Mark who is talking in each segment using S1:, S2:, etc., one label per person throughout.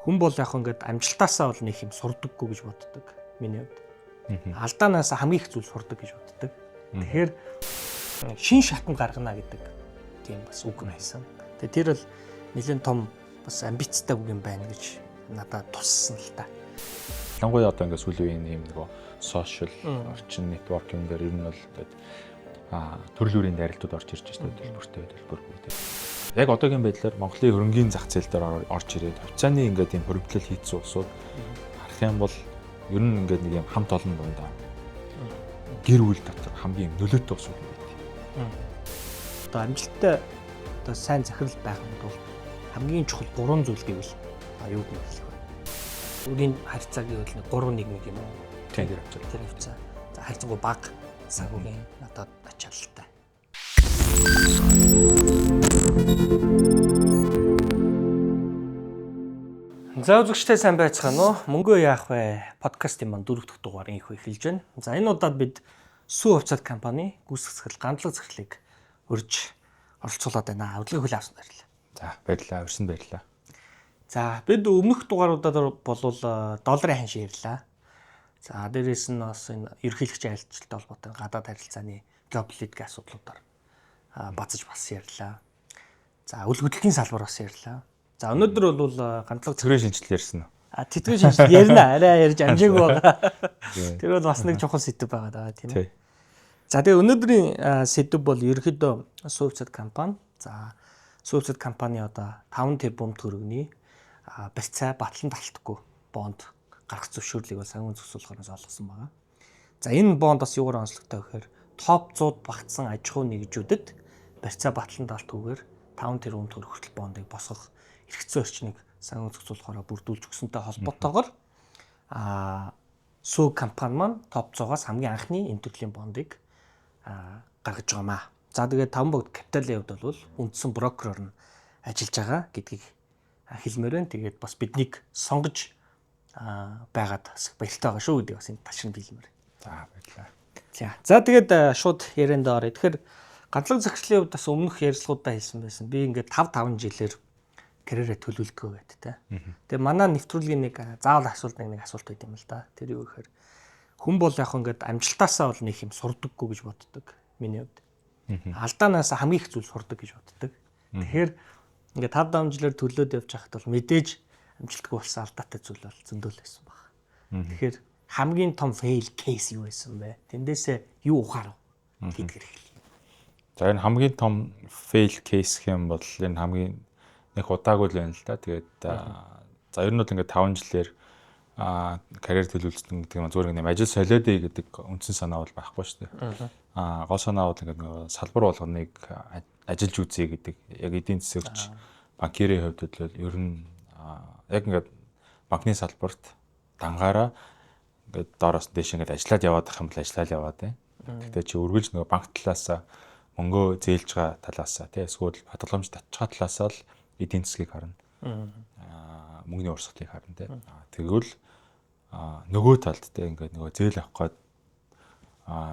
S1: хүн бол яг ингээд амжилтаасаа бол нэг юм сурдаггүй гэж боддог миний хувьд. Алдаанаас хамгийн их зүйл сурдаг гэж боддог. Тэгэхээр шин шатанд гаргана гэдэг тийм бас үг байсан. Тэгээ тэр бол нэлээд том бас амбицтай үг юм байна гэж надад туссан л та.
S2: Ялангуяа одоо ингээд сүүлийн ийм нөгөө сошиал орчин нэтворкинг дээр ер нь бол төрөл бүрийн дайралтууд орж ирж байна төлбөртэй төлбөргүй. Яг одоогийн байдлаар Монголын хөрөнгийн зах зээл дээр орж ирээд хувьцааны ингээд ийм хөрвөлтөл хийцэн улсууд харах юм бол ер нь ингээд нэг юм хамт олон дундаа гэр бүл дотор хамгийн нөлөөтэй ус үг байдаг.
S1: Одоо амжилттай одоо сайн захирал байх нь бол хамгийн чухал 3 зүйл гэвэл юу гэж хэлэх вэ? Үрийн харьцаа гэвэл 3-1 юм уу?
S2: Тийм
S1: тэр харьцаа. За харьцангуй бага санхүүгийн одоо ачаалалтай. За үзэгчтэй сайн байцгаана уу? Мөнгөө яах вэ? Подкастын маань 4 дахь дугаарыг эхэлж байна. За энэ удаад бид Сүү хувьцаат компани гүйцэтгэл гандлага захирлыг урьж оролцуулаад байна. Урилгыг хүлээн авсан баярлалаа.
S2: За баярлалаа, урьсан баярлалаа.
S1: За бид өмнөх дугааруудаар болвол долларын ханш ярьлаа. За дээрээс нь бас энэ ерөнхийлөгчийн айлтжуулалттай холбоотой гадаад харилцааны геополитикийн асуудлуудаар бацаж бас ярьлаа. За үйл хөдлөлийн салбар бас ярьлаа. За өнөөдөр бол гандлага
S2: тэтгэврийн шинжилэл ярьсан уу?
S1: Тэтгэврийн шинжилэл ярина. Арай ярьж амжаагүй байгаа. Тэр бол бас нэг чухал сэдв байгаа даа тийм ээ. За тэгээ өнөөдрийн сэдв бол ерөнхийдөө Сүү хувьцаат компани. За Сүү хувьцаат компани одоо 5 тэрбум төгрөгийн барьцаа батлан талтахгүй бонд гаргах зөвшөөрлийг бол санхүү зохицуулахаас олгосон байгаа. За энэ бонд бас юугаар онцлогтой гэхээр топ 100 багтсан аж ахуй нэгжүүдэд барьцаа батлан талтгүйгээр 5 тэрбум төгрөг хүртэл бондыг босгох эрхцээ орчныг санхүү зохицуулахаараа бүрдүүлж өгсөнтэй холбоотойгоор Сүү компани маань топ 100-аас хамгийн анхны энэ төрлийн бондыг гаргаж байгаамаа. За тэгээд 5 богд капиталын хувьд бол үндсэн брокероор нь ажиллаж байгаа гэдгийг хэлмээр байна. Тэгээд бас биднийг сонгож байгаад баяртай байгаа шүү гэдэг бас энэ ташин хэлмээр.
S2: За баярлалаа.
S1: За тэгээд шууд ярианд оръё. Тэгэхээр гандлага захирлын хувьд бас өмнөх ярилцлагуудаа хэлсэн байсан. Би ингээд 5 жилээр карьераа төлөвлөгөө гэдэг те. Тэгээ манай нэвтрүүлгийн нэг заавал асуулт байт юм л да. Тэр юу гэхээр хүн бол яг ингээд амжилтаасаа бол нэг юм сурдаггүй гэж боддог миний хувьд. Алдаанаас хамгийн их зүйл сурдаг гэж боддог. Тэгэхээр ингээд 5 жилээр төлөөд явж байхад бол мэдээж амжилтгүй болсон алдаатай зүйл бол зөндөл байсан баг. Тэгэхээр хамгийн том fail case юу байсан бэ? Тэндээсээ юу ухаарав гэдгээр хэлье.
S2: За энэ хамгийн том fail case гэх юм бол энэ хамгийн нэг удаагүй л байна л да. Тэгээд за ер нь бол ингээд 5 жилээр карьер төлөвлөсөн гэдэг нь зүгээр нэг ажил солиодъё гэдэг үндсэн санаа бол байхгүй шүү дээ. Гол санаа бол ингээд нэг салбар болгоныг ажиллаж үзье гэдэг. Яг эдийн засагч банкирийн хувьд бол ер нь яг ингээд банкны салбарт дангаараа ингээд доороос дэш ингээд ажиллаад яваад ах юм бол ажиллаад яваад байна. Гэхдээ чи үргэлж нөгөө банк талаасаа мөнгөө зээлж байгаа талаасаа тий эсвэл хадгаламж татчих талаасаа л эдийн засгийг харна. Мөнгөний урсгалыг харна тий. Тэгвэл нөгөө талд тий ингээд нөгөө зээл авах гээд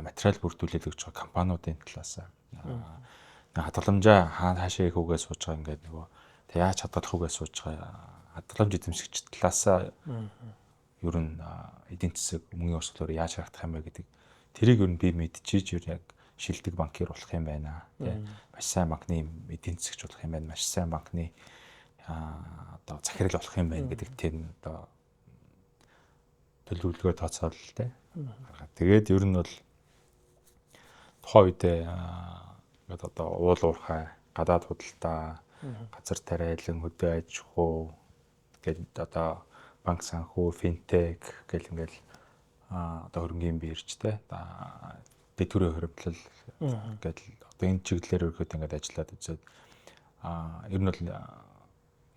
S2: материал бүрдүүлээд өгч байгаа компаниудын талаасаа хадгаламжаа хаашаа их үгээ сууж байгаа ингээд нөгөө тэг яаж хадгалах үгээ сууж байгаа хадгаламж эзэмшигч талаасаа ер нь эдийн засаг мөнгөний урсгалаар яаж харагдах юм бэ гэдэг тэрийг ер нь би мэдчихэж ер яг шилдэг банкир болох юм байна тий. Маш сайн банкны эдийн засагч болох юм байна. Маш сайн банкны одоо захирал болох юм байна гэдэг тэр одоо төлөвлөгөө тооцоол тий. Тэгээд ер нь бол тухайн үедээ ингээд одоо уул уурхай, гадаад худалдаа, газар тариалан, хөдөө аж ахуй гэдэг одоо банк санхүү, финтек гэл ингээл одоо хөрөнгөний биржтэй дэвтгэрийн хөрвөлтөл гэдэг одоо энэ чиглэлээр өргөд ингээд ажиллаад үзээд ер нь бол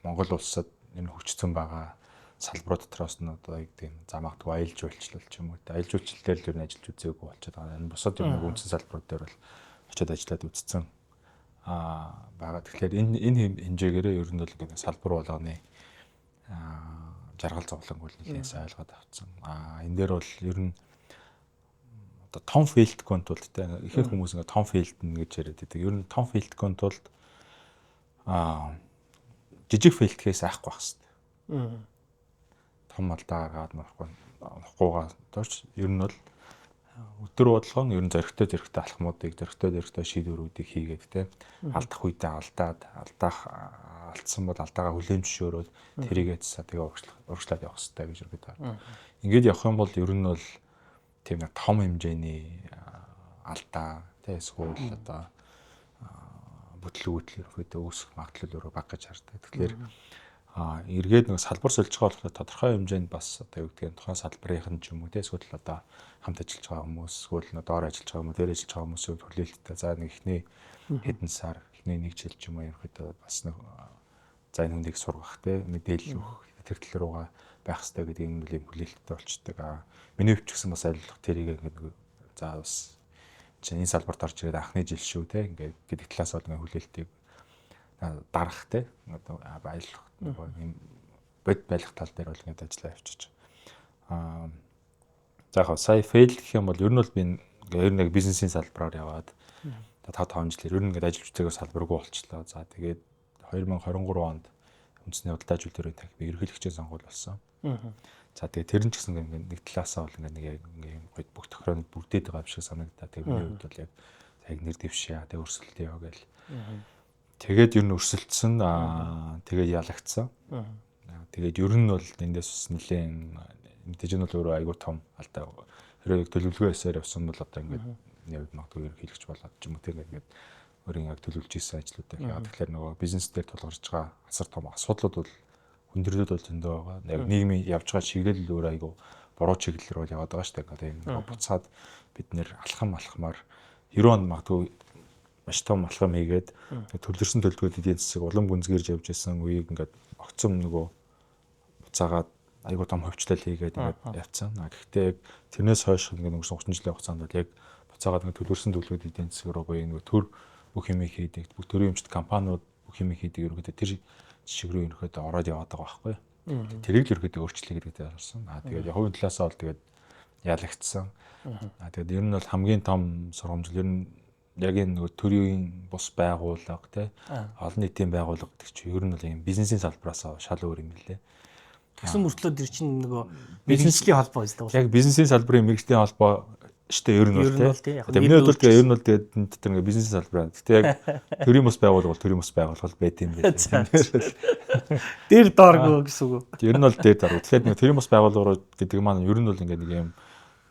S2: Монгол улсад энэ хөгжсөн байгаа салбарууд дотроос нь одоо яг тийм замагдгүй аялал жуулчлал ч юм уу аялал жуулчлалээр л ер нь ажиллаж үзээгүй болчиход байгаа. Энэ бусад юм үндсэн салбарууд дээр бол очиод ажиллаад үзсэн байгаа. Тэгэхээр энэ хэмжээгээр ер нь бол ингээд салбар болгоны жаргал зовлон бол нэлээд сайн ойлгоод авцсан. Энэ дээр бол ер нь одоо том фейлдгонд бол тэ ихэнх хүмүүс ингээд том фейлдэн гэж яриад байдаг. Ер нь том фейлдгонд бол жижиг фейлд кейс айхгүй байх хэрэгтэй. том алдаа гаргаад марахгүйгаа дооч ер нь бол өдөр бодлогон ер нь зөрөгтэй алхмуудыг зөрөгтэй шийдвэрүүдийг хийгээд те алдах үедээ алдсан бол алдаагаа хүлээн зөвшөөрөөд тэрийгээ тэгээ урагшлаад явах хэрэгтэй гэж үргэлж байна. Ингээд явах юм бол ер нь бол тийм нэг том хэмжээний алдаа те эсвэл одоо бүтлгүүтэл ерөөдөө үүсэх магадлал өөрөө бага гэж хардаг. Тэгэхээр эргээд нэг салбар солилцоо болохоор тодорхой хэмжээнд бас одоо юу гэдгийг тухайн салбарын ч юм уу те эсвэл одоо хамт ажиллаж байгаа хүмүүс эсвэл доор ажиллаж байгаа хүмүүс, дээр ажиллаж байгаа хүмүүсийн хүлээлттэй за нэг ихний хэдэн сар, ихний нэг жил ч юм уу ерөөдөө бас нэг за энэ хүнийг сургах те мэдээлэл өгөх тэр тал руугаа байх хэрэгтэй гэдэг юм нэлийн хүлээлттэй болчдөг. Миний хувьд ч гэсэн бас ойлгох тэрийг ингээд за бас чинь энэ салбарт орж ирээд анхны жил шүү те ингээд гэдэг талаас бол ингээд хүлээлтийг дарах те одоо баялах юм бод байлах тал дээр бол ингээд ажиллаа явчихж. За яг сая фейл гэх юм бол ер нь бол би ер нь яг бизнесийн салбараар яваад 5 жилээр ер нь ингээд ажиллаж байгаа салбаргүй болчлоо. За тэгээд 2023 онд үндэсний худалдаа ажилтнуудын тахив ерөнхийлөгчийн сонгуул болсон. За тэгээд тэр нь ч гэсэн ингээд нэг талаасаа бол ингээд гоё бүх тохиронд бүрдээд байгаа юм шиг санагдаа. Тэгээд миний хувьд бол яг нэр дэвшээ тэгээд өрсөлдөе яа гээл. Тэгээд ер нь өрсөлдсөн тэгээд ялагдсан. Тэгээд ер нь бол эндээс нэлийн мэдээж нь бол өөрөө айгүй том алдаа. Хэрэг төлөвлөгөө хэсээр явсан бол одоо ингээд нэг магадгүй ерөнхийлөгч болоод ч юм уу тэгээд өөрийн яг төлөвлөж исэн ажлуудаа хийгээд тэгэхээр нөгөө бизнес дээр тулгарч байгаа асар том асуудлууд бол хүндрэлүүд бол зөндөө байгаа. Яг нийгмийн явж байгаа чиглэл өөр айгүй буруу чиглэл рүү яваад байгаа шүү дээ. Одоо энэ буцаад бид нэр алхамаар 90 онд магадгүй маш том алхам хийгээд төлөвлөсөн төлөвлөгөөд эдийн засаг улам гүнзгийрж явж исэн үеийг ингээд огцом нөгөө буцаагаад айгүй том хөвчлөл хийгээд ингээд явцсан. Гэхдээ тэрнээс хойш ингээд өнгөрсөн 30 жилийн хугацаанд бол яг буцаагаад ингээд төлөвлөсөн төлөвлөгөөд эдийн засаг руу буюу нөгөө төр бүх юм хийдэг, бүх төрийн өмчт компаниуд бүх юм хийдэг ерөөдөө тэр жишг рүү ерөөдөө ороод яваад байгаа байхгүй. Тэрийг л ерөөдөө өөрчлөе гэдэгтэй харсан. Тэгээд хувийн талаасаа бол тэгээд ялагдсан. Тэгээд ер нь бол хамгийн том сургамжлал ер нь яг энэ нөгөө төрийн бус байгууллага те олон нийтийн байгууллага гэдэг чинь ер нь бол юм бизнесийн салбараас шал өөр юм билээ.
S1: Тэгсэн мөртлөө тэр чинь нөгөө бизнесийн холбоо юм шүү дээ.
S2: Яг бизнесийн салбарын мэргэжлийн холбоо штэ ер нь бол те. Тэгээд миний хувьд ер нь бол тэгээд тэр ингээ бизнесийн салбар. Гэтэ яг төрийн бус байгууллага бол төрийн бус байгууллага байт юм билээ.
S1: Дээр дооргүй гэсэн үг.
S2: Ер нь бол дээр дор. Тэгэхээр нэг төрийн бус байгууллага гэдэг маань ер нь бол ингээ нэг юм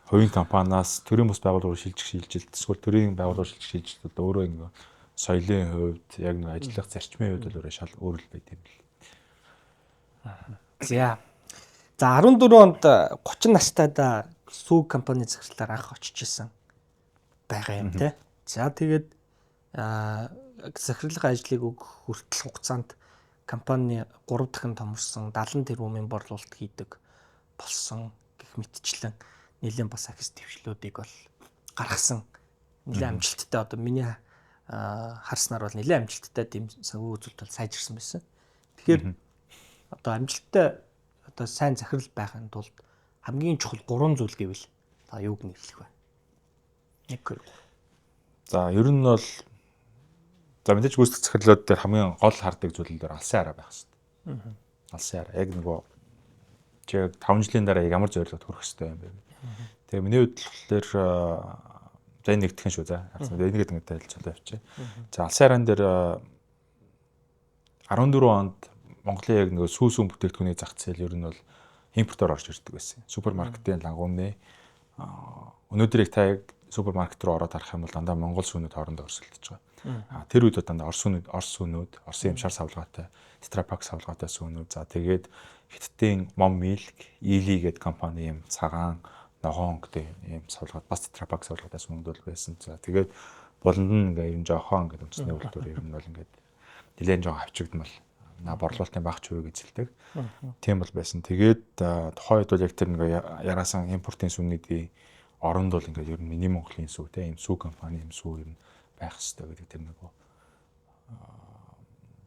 S2: хувийн компаниас төрийн бус байгууллагыг шилжилт эсвэл төрийн байгууллагыг шилжилт өөрөө ингээ соёлын хувьд яг нэг ажиллах зарчмын хувьд бол өөрөө шал өөр л байт юм бэл.
S1: За 14 онд 30 настайдаа сүүг компани захирлаар анх очиж исэн байгаа юм те. За тэгээд захирлын ажлыг өгөх хүртэл хугацаанд компани 3 дахин томорсон 70 тэрбумын борлуулалт хийдэг болсон гэх мэтчлэн нэлээд бас ахис твшлүүдийг бол гаргасан. Нэлээд амжилттай одоо миний харснаар бол нэлээд амжилттай тийм санхүү үзүүлэлт бол сайжирсан байсан. Тэгэхээр одоо амжилттай одоо сайн захирал байхын тулд хамгийн чухал 3 зүйл гэвэл та юуг нэрлэх вэ? 1 2 3.
S2: За ер нь бол за мэдээж гүйцэтгэх захирлууд дээр хамгийн гол хардаг зүйл дээр алсын араа байх хэрэгтэй. Алсын араа яг нөгөө чи 5 жилийн дараа ямар зорилгод хүрэх хэрэгтэй юм бэ? Тэгээ миний хувьд болохоор за энэ нэгтгэн шүү за. Энийг ингээд хэлцүүлээ явчих. За алсын араан дээр 14 онд Монголын яг нөгөө сүүсүүн бүтээгдэхүүний зах зээл ер нь бол импортоор орж ирдэг байсан. Супермаркетын лангууны өнөөдөр яг та яг супермаркет руу ороод харах юм бол дандаа монгол сүүнүүд хоорондоо өрсөлдөж байгаа. Тэр үед дандаа орос сүүнүүд, Оросын ямшаар савлгаатай, тетрапак савлгаатай сүүнүүд. За тэгээд Хятадын Mom Milk, Ili гэдэг компани юм цагаан, ногоон гэдэг юм савлгаад бас тетрапак савлгаатай сүүнүүд бол байсан. За тэгээд болонд нь ингээ юм жоохон ингээ үндэсний үйлдвэр ер нь бол ингээ нэлээд жоохон авчигдмал борлуулалтын баг чивэг эзэлдэг. Тийм бол байсан. Тэгээд тухайн үед бол яг тэр нэг яраасан импортын сүнүүдийн оронд бол ингээд ер нь миний Монголын сүү те ийм сүү компани ийм сүү ер нь байх хэрэгтэй гэдэг тэр нэг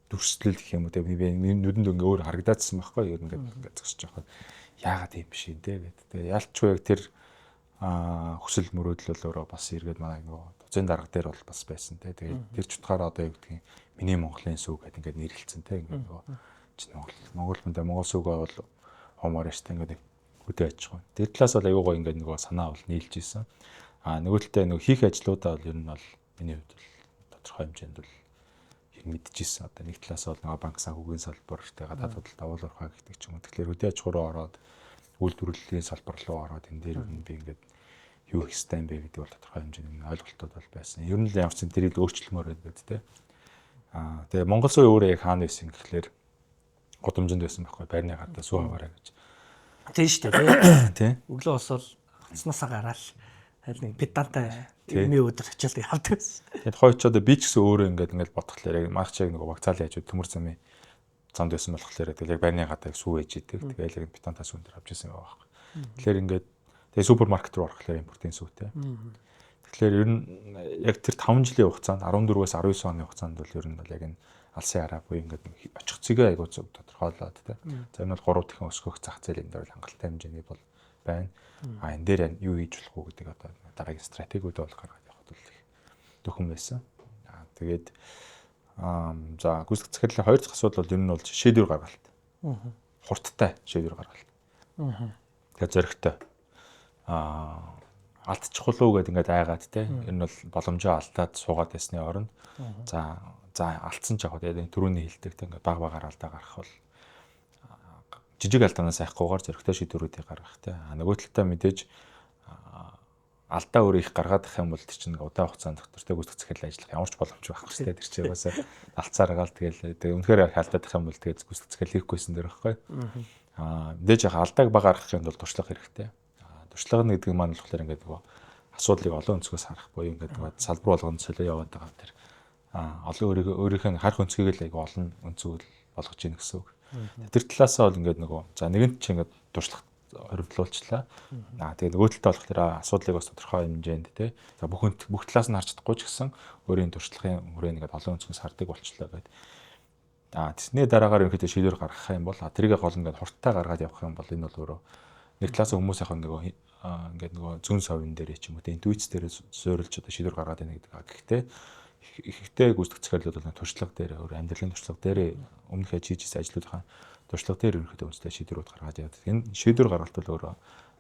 S2: дүрслэл гэх юм уу те би нүдэнд ингээ өөр харагдаадсан байхгүй ер нь ингээд зогсож байхад яагаад ийм биш юм те гэдэг. Тэгээд ялчгүй яг тэр хүсэл мөрөөдөл бол өөрөө бас эргээд манай нөгөө тузын дарга дээр бол бас байсан те. Тэгээд тэр чутгаараа одоо юу гэдгийг миний Монголын сүү гэдэг ингээд нэрлэлцэн те ингээд нөгөө чинь Монгол хүндээ Монгол сүүгээ бол омоор штэ ингээд хөдөө аж ахуй. Тэр талаас бол аюу гоо ингээд нөгөө санаа бол нийлж исэн. Нөгөө талдаа нөгөө хийх ажлуудаа бол ер нь бол миний хувьд бол тодорхой хэмжээнд бол мэдчихсэн. Одоо нэг талаас бол нөгөө банк санхүүгийн салбар, тэгээ гадаад худалдаа агуулгын гэдэг ч юм уу. Тэгэхээр хөдөө аж ахуй руу ороод үйлдвэрлэлийн салбар руу ороод энэ дээр ер нь би ингээд юу их стан бэ гэдэг бол тодорхой хэмжээний ойлголтууд бол байсан. Ер нь л ямар ч зэн тэрийг өөрчлөлмөр байдаг те. Тэгээ Монгол сууя өөрөө яг хаана байсан гэхлээр Гудамжинд байсан байхгүй байрны гадаа суу аваарай гэж.
S1: Тийм шүү дээ
S2: тий.
S1: Өглөө босоор хацнаасаа гараал аль нэг педантай эмээ өдөр хичээлд явдаг байсан.
S2: Тэгээд хойч одоо би ч гэсэн өөрөө ингээд бодхолоор яг марчиг нэг багцаалын хажууд төмөр замын замд байсан болохоор тэгэл яг байрны гадаа сүү ээж идэг. Тэгэл яг петантаа сүүн дээр авч ирсэн байгаа байхгүй. Тэгэхээр ингээд тэгээ супермаркет руу орохлоор импортын сүүтэй. Тэгэхээр ер нь яг тэр 5 жилийн хугацаанд 14-өөс 19 оны хугацаанд бол ер нь бол яг энэ алсын хараа буюу ингээд очих цэгээ айгуу зөв тодорхойлоод тий. За энэ бол 3 дахин өсгөх зах зээлийн дээр хангалттай хэмжээний бол байна. Энэ дээр юу хийж болох уу гэдэг одоо дараагийн стратегиуд бол гаргаад явахд бол дөхөн байсан. Тэгээд за гүйцэтгэх захирлын хоёр дахь асуудал бол ер нь бол шийдвэр гаргалт. Хурдтай шийдвэр гаргалт. Тэгээд зоригтой. Алдчихгүй л үү гэдэг ингээд айгаад те. Ер нь бол боломжоо алдаад суугаад байсны оронд за алдсан ч яг тэгээд түрүүний хэлдэг те ингээд баг багаар алдаа гарах бол жижиг алдаанаас айхгүйгээр зоригтой шийдвэрүүдийг гаргах те. Нөгөө талдаа мэдээж алдаа өөрөө их гаргаад их юм бол тэр чинь удаан хугацаанд доктортой гүйцэтгэх захирлын ажиллах ямар ч боломж байхгүй те. Тэр чинь бас алдсаар гаал тэгээд үнэхээр алдаад их юм бол тэгээд гүйцэтгэх захирал хийхгүйсэн дээр байхгүй. Мэдээж яг алдааг баг гаргахын тулд туршлага хэрэгтэй. Туршлага гэдэг нь маань болохоор ингээд нөгөө асуудлыг олон өнцгөөс харах буюу ингээд нөгөө салбар болгоно солио яваад байгаа тэр олон өөрийнхөө харах өнцгийг л айгүй олон өнцгөл болгож ийн гэсэн үг. Тэр талаасаа бол ингээд нөгөө за нэгэнт чи ингээд туршлага хоригдлуулчлаа. Тэгээд нөгөө талдаа болохоор асуудлыг бас тодорхой хэмжээнд тий. За бүх талаас нь харж чадахгүй ч гэсэн өөрийн туршлагын хүрээнд ингээд олон өнцгөөс хардаг болчлаа гэдэг. Тэсний дараагаар ерөнхийдөө шийдвэр гаргах юм бол тэрийг гол ингээд хурдтай гаргаад явах юм бол энэ бол өөрөө нэг талаас хүмүүс яг ингээд нөгөө зүн совын дээр ч юм уу интуиц дээр суурилж одоо шийдвэр гаргаад байна гэдэг. Гэхдээ ихтэй гүйцэтгэх захирлууд бол туршлага дээр өөр амьдралын туршлага дээр өмнөх хийжсэн ажлуудын туршлага дээр ерөнхийдөө үнэтэй шийдвэрүүд гаргаад явдаг. Энэ шийдвэр гаргалт бол өөрөө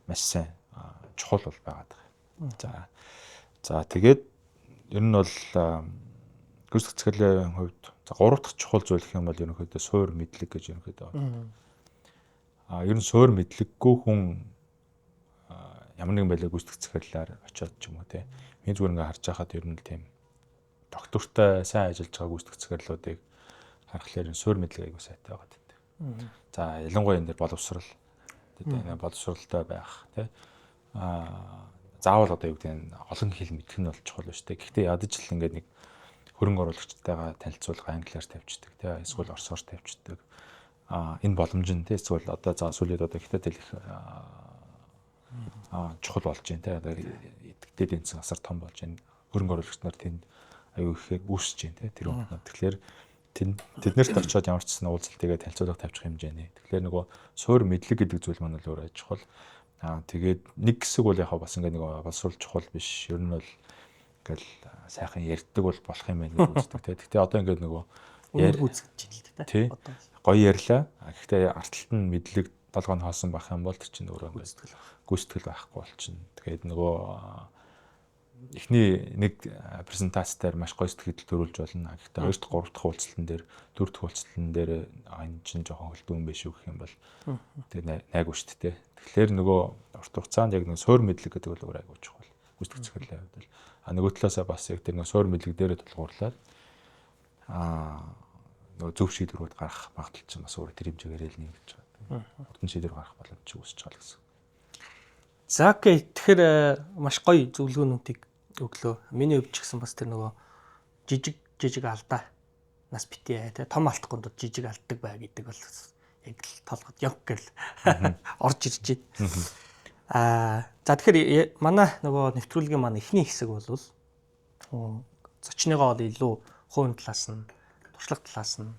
S2: маш сайн чухал бол байгаад байгаа. За тэгээд ер нь бол гүйцэтгэх захирлын хувьд за 3 дахь чухал зүйл гэх юм бол ерөнхийдөө суур мэдлэг гэж ерөнхийдөө ер нь суур мэдлэггүй хүн ямар нэгэн байлаа гүйцэтгэх захирлаар очиод ч юм уу те. Миний зүгээр ингээ харж байхад ер нь л тийм доктортой сайн ажиллаж байгаа гүйцэтгэх захирлуудыг харахаар суур мэдлэг аягүй сайтай байгаа гэдэг. За ялангуяа энэ дэр боловсрал боловсралтай байх тий. Заавал одоо юу гэдэг нь олон хэл мэдэх нь бол чухал шүү дээ. Гэхдээ ядаж л ингээд нэг хөрөнгө оруулагчтайгаа танилцуулга англиар тавьчихдаг тий. Эсвэл орсоор тавьчихдаг. Энэ боломж нь тий. Эсвэл одоо за сүүлийн одоо хятад хэлэх чухал болж байна тий. Одоо эдгээр эндсэн асар том болж байна. Хөрөнгө оруулагч нар тэнд аюу их үүсэж байна тий. Тэр өмнө. Тэгэхээр тэднэрт очиод ямар ч гэсэн уулзалтыгээ танилцуулга тавьчих хэмжээний. Тэгэхээр нөгөө суур мэдлэг гэдэг зүйл маань л өөрөө чухал. Тэгээд нэг хэсэг бол яг бас ингээ нөгөө боловсрол чухал биш. Ер нь бол ингээл сайхан ярьдаг бол болох юм байна гэж үздэг тий. Гэхдээ одоо ингээ нөгөө
S1: үзэж байна л
S2: тий. Гоё ярьлаа. Гэхдээ арталт нь мэдлэг долгоонд хоосон байх юм бол тэр чинь өөрөө гүйцэтгэл байхгүй болчихно. Тэгээд нөгөө эхний нэг презентацаар маш гоё сэтгэл төрүүлж болно. Гэхдээ 2 дахь 3 дахь уулзалтан дээр 4 дахь уулзалтан дээр энэ чинь жоохон хөлбөмбөн биш үү гэх юм бол тэгээ найгуу шүү дээ. Тэгэхээр нөгөө урт хугацаанд яг нэг суур мэдлэг гэдэг бол өөр айгуу чухал. Гүйцэтгэх захирлын хувьд бол нөгөө талаасаа бас яг тэр нөгөө суур мэдлэг дээрээ тулгуурлаад нөгөө зөв шийдвэрүүд гаргах магадлал чинь бас өөр тэр хэмжээгээр л нэгж байгаа. Хурдан шийдвэр гаргах боломж үүсэж байгаа гэсэн.
S1: За окей. Тэгэхээр маш гоё зөвлөгөөнүүдийг өглөө. Миний хувьд ч гэсэн бас тэр нөгөө жижиг алдаа нас битээ тий том алдахгүй дод жижиг алддаг бай гэдэг бол яг л толгод ёг гэл орж ирж байна. За тэгэхээр манай нөгөө нэвтрүүлгийн маань эхний хэсэг бол зочныгоо илүү хувийн талаас нь туршлага талаас нь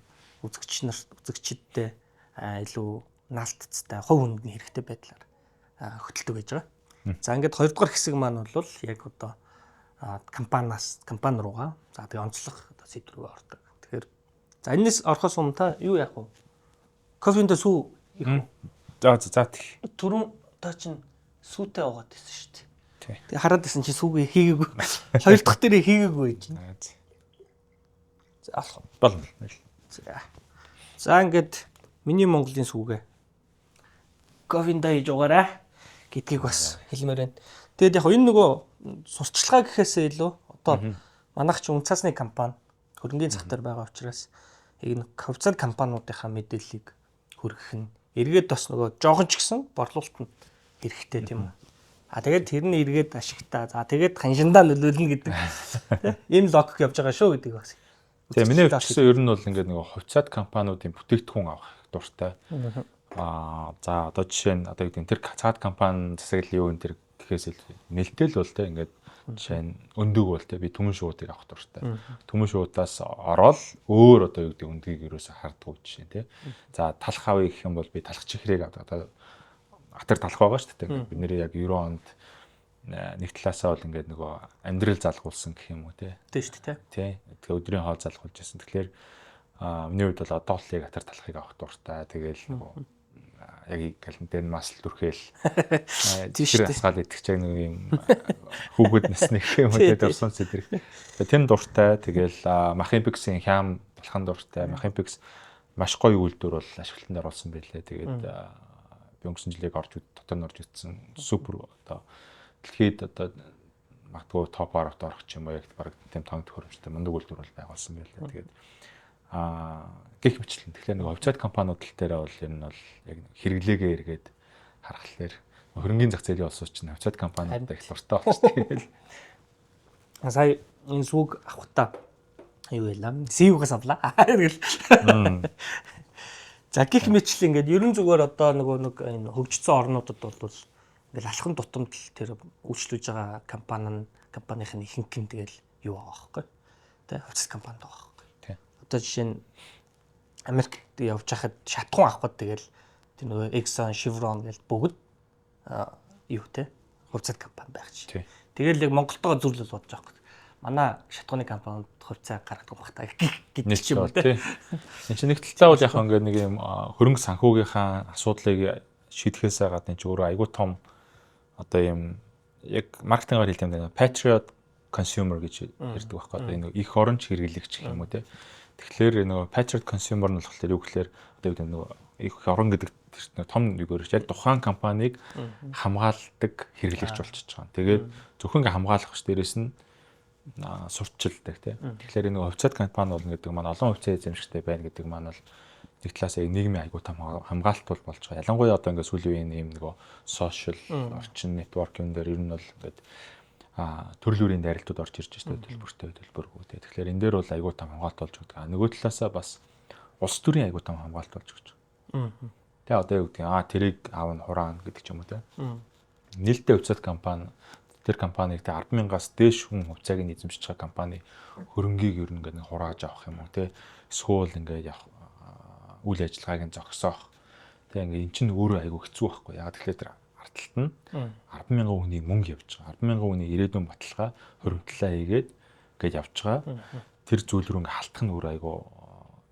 S1: үзэгчдтэй илүү наалтцтай хувь хүндний хэрэгтэй байдлаар хөтэлдэг байж байгаа. За ингээд хоёрдугаар хэсэг маань бол яг одоо компани руугаа за тэгээ онцлог одоо сэдв рүү ордог. Тэгэхээр за энэс орохоос өмнө та юу яах вэ? Кофендээ сүү их үү?
S2: За тий.
S1: Түрүүн та чинь сүүтэй байгаа гэсэн шүү дээ.
S2: Тий.
S1: Тэгээ хараад байсан чи сүүгээ хийгээгүй. Хоёр дахь дээрээ хийгээгүй гэж байна. За алах.
S2: Болно.
S1: За ингээд миний Монголын сүүгээ ковинда хийж угаарай гэдгийг бас хэлмээр байна. Тэгээд яг энэ нөгөө сурталчилгаа гэхээсээ илүү одоо манайх ч үнцаасны компани хөрөнгөний зах дээр байгаа учраас энэ хавцад компаниудынхаа мэдээллийг хүргэх нь эргээд бас нөгөө жоохон ч гэсэн борлуулалт нь хэрэгтэй тийм үү. Тэгээд тэрний эргээд ашигтаа. За тэгээд ханшиндаа нөлөөлнө гэдэг. Энэ логик явж байгаа шүү гэдэг бас.
S2: Тэгээ миний хувьд ер нь бол ингээд нөгөө хувьцаат компаниудын бүтээгдэхүүн авах дуртай. За одоо жишээ нь одоо юу гэдэг нь тэр цаад компани засаглал юу энэ тэр гэхээс нэлтэл бол тэ ингээд жишээ нь өндөг бол тэ би түмэн шуудыг авах дуртай. Түмэн шуудаас ороод өөр одоо юу гэдэг өндгийг ерөөсө хардггүй жишээ тэ. За талах авъя гэх юм бол би талах чихрийг одоо атар талах байгаа шүү дээ. Бид нэр яг 90 онд нэг талаасаа бол ингээд нөгөө амьдрал залгуулсан гэх юм уу те.
S1: Тийм шүү дээ.
S2: Тий. Тэгээ өдрийн хоол залгуулж байсан. Тэгэхээр миний хувьд бол одоо л яг атар талахыг авах дуртай. Тэгээл нөгөө яг календар нь масл дүрхэл тэр асгаал идэх чаг нэг юм хүүхэд насны гэх юм уу те дурсан сэдэр. Тэр дуртай. Тэгээл Махимпиксийн хям болохын дуртай. Махимпикс маш гоё үйлдвэр бол ашиглалтанд оруулсан байлээ. Тэгээд би өнгөрсөн жилиг дотор нь орж ирсэн супер одоо дэлхийд одоо магадгүй топ 10-т орох ч юм уу яг баг тийм тоног төхөөрөмжтэй мундаг үйлдвэр бол байгуулсан байлээ. Тэгээд гэх мэтлэн тэгэхээр нэг хувьцаат компаниуд тал дээр бол ер нь бол яг хэрэглээгээ эргээд харахаар хөрөнгөний зах зээлийн улсууч нь хувьцаат компаниудтай их дуртай болчихсон. Тэгэл
S1: сая энэ сүг авахтаа юу байлаа? СУ-гаас авлаа. Тэгэл за гих мэтлэн ингээд ерөн зүгээр одоо нэг энэ хөгжсөн орнуудад бол ингээл алхам тутамд тэр үйлчлүүлж байгаа компанийн ихэнх нь тэгэл юу байгаа байхгүй. Тэ хувьцат компанид байгаа байхгүй.
S2: Тий.
S1: Одоо жишээ нь Америкт явж хахад шатхуун авах гээд тэгэл тэр нөгөө Exxon, Chevron гэл бүгд юу те хувьцат компани байх чинь. Тэгэл яг Монголтойгоо зөвлөл бодож байгаа байхгүй. Манай шатхууны компанид хувьцаа гаргадаг байх таа гэдэг ч юм уу те.
S2: Энд чинь нэг талаа бол яг ингээд нэг юм хөрөнгө санхүүгийнхаа асуудлыг шийдэхээсээ гадна ч өөрөө айгүй том одоо юм яг маркетингаар хэлдэг юм даа Patriot consumer гэж ярьдаг байхгүй. Одоо энэ их оронч хэрэглэгч гэх юм уу те. Тэгэхээр нөгөө Patriot consumer нь болохоор юу гэхээр одоо юу нөгөө их орон гэдэг тэр том нэгөр яг тухайн компанийг хамгаалдаг хэрэглэгч болчихж байгаа. Тэгээд зөвхөн хамгаалах биш дээрэс нь сурталчилдаг тийм. Тэгэхээр энэ хувьцаат компани болно гэдэг маань олон хувьцаа эзэмшигтэй байна гэдэг маань бол нэг талаас нийгмийн аягүй том хамгаалалт болж байгаа. Ялангуяа одоо ингээд сүүлийн үеийн нөгөө сошиал орчин нэтворк юм дээр ер нь бол ингээд төрөл бүрийн дайралтууд орж ирж байгаа төлбөргүй тийм. Тэгэхээр энэ дээр бол аягүй том хамгаалалт болж байгаа. Нөгөө талаасаа бас улс төрийн аягүй том хамгаалалт болж байгаа. Тэгээ одоо юу гэдэг тэрийг аав нь хураана гэдэг ч юм уу тийм. Нийлдээ хувьцаат компани тэр компаниг тэ 10,000-аас дээш хүн хувьцааг нь эзэмшиж байгаа компани хөрөнгийг ер нь ингээд хурааж авах юм уу те эсвэл ингээд үйл ажиллагааг нь зогсоох те ингээд эн чинь өөрөө айгүй хэцүү байхгүй ягаад тэгэхээр тэр арталт нь 10,000 хүний мөнгө явж байгаа 10,000 хүний ирээдүйн баталгаа хөрөнгөлөө хийгээд ингээд явж байгаа тэр зүйл рүү ингээд халтах нь өөрөө айгүй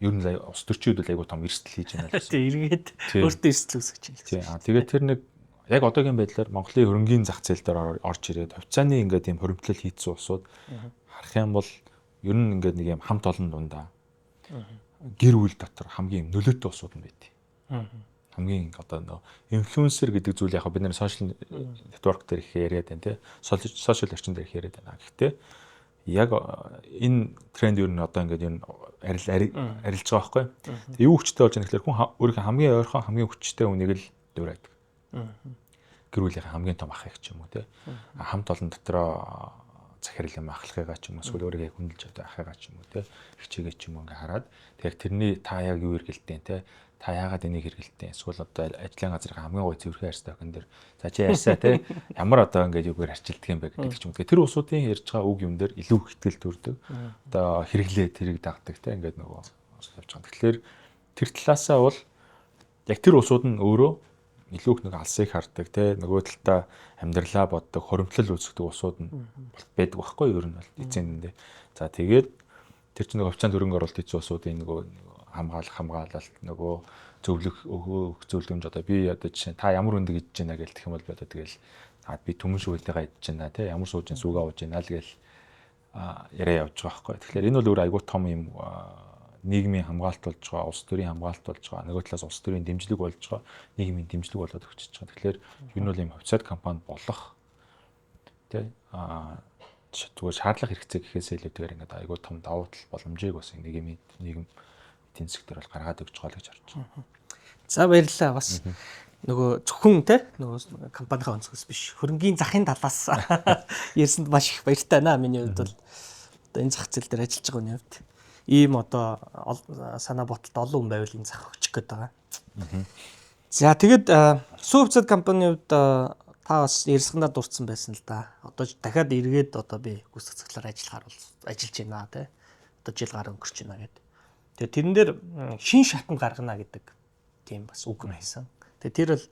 S2: ер нь улс төрчид бол айгүй том эрсдэл хийж байна л гэсэн.
S1: Тэг эргээд өөртөө эрсдэл үүсгэж байна.
S2: Тэгээд тэр нэг яг одоогийн байдлаар Монголын хөрөнгөний зах зээл дээр орж ирээд хувьцааны ингээд ийм хөрөмтлөл хийцэн усууд харах юм бол ер нь ингээд нэг юм хамт олон дундаа гэр бүл дотор хамгийн нөлөөтэй усууд нь байт. Хамгийн одоо нөө инфлюенсер гэдэг зүйл яг бид нэр сошиал нэтворк дээр их яриад байна те. Сошиал орчин дээр их яриад байна. Гэхдээ яг энэ тренд ер нь одоо ингээд ер нь арилж байгаа байхгүй. Юу хүчтэй болж байгаа гэхээр хүн өөрийнхөө хамгийн ойрхон хамгийн хүчтэй үнийг л дуурайдаг. Гэр бүлийнхээ хамгийн том ах их ч юм уу те хамт олон дотроо захирал юм ахлахыгаа ч юм уу эсвэл өөрийгөө хүндэлж авдаг ахыгаа ч юм уу те хичээгээ ч юм уу ингээ хараад тэгээд тэрний та яг юу хэрэгэлтэй те та яагаад энийг хэрэгэлтэй эсвэл одоо ажлын газрын хамгийн гой цэвэрхэн ярьж байгаа хүн дэр за чи ярьсаа те ямар одоо ингээ юугаар арчилдаг юм бэ гэдэг ч юм. Тэгэхээр тэр усуудын ярьж байгаа үг юм дээр илүү ихтгэл төрдөг одоо хэрэглээ тэрийг дагдаг те ингээд нөгөө явж байгаа. Тэгэхээр тэр талаасаа бол яг тэр усууд нь өөрөө илүү их нэг алсыг хардаг те нөгөө талдаа амьдралаа боддог хоримтлал үүсгдэг усууд нь байдаг байхгүй юу ер нь бол эзэндээ. За тэгээд тэр чинь нэг хувьцаанд хөрөнгө оруулалт хийсэн усуудын нөгөө хамгаалалт нөгөө өгөх зөвлөмж одоо би одоо жишээ та ямар өндөг идэж байна гэж хэлэх юм бол би одоо тэгэл би түмэн шүгэлтэйгээ идэж байна тий ямар суужин сүгээ ууж байна л гээл яриа явж байгаа байхгүй. Тэгэхээр энэ бол өөр айгүй том юм нийгмийн хамгаалалт болж байгаа, улс төрийн хамгаалалт болж байгаа. Нөгөө талаас улс төрийн дэмжлэг болж байгаа, нийгмийн дэмжлэг болоод өгч байгаа. Тэгэхээр ер нь бол ийм хувьцаат компани болох тий зүгээр шаардлага хэрэгцээ гэхээс илүүтэйгээр ингээд айгүй том давуу тал боломжийг бас нийгэм эдийн засгийн бол гаргаад өгч байгаа л гэж харж байна.
S1: За баярлалаа. Бас нөгөө зөвхөн те нөгөө компанийн онцгоос биш хөрөнгийн захын талаас ярьсанд маш их баяртай байна. Миний хувьд бол одоо энэ зах зээл дээр ажиллаж байгаа хүний хувьд ийм одоо санаа боталт олон хүн байвал энэ зах өгчих гээд байгаа. За тэгээд Сувцэд компанийн хувьд та бас ярьсгандаа дурдсан байсан л да. Одоо дахиад эргээд одоо би гүйцэтгэх цаглаар ажиллаж байна те. Одоо жил гаруй өнгөрч байна гэдэг. Тэгээд тэрэн дээр шин шатанд гаргана гэдэг тийм бас үг байсан. Тэгээд тэр бол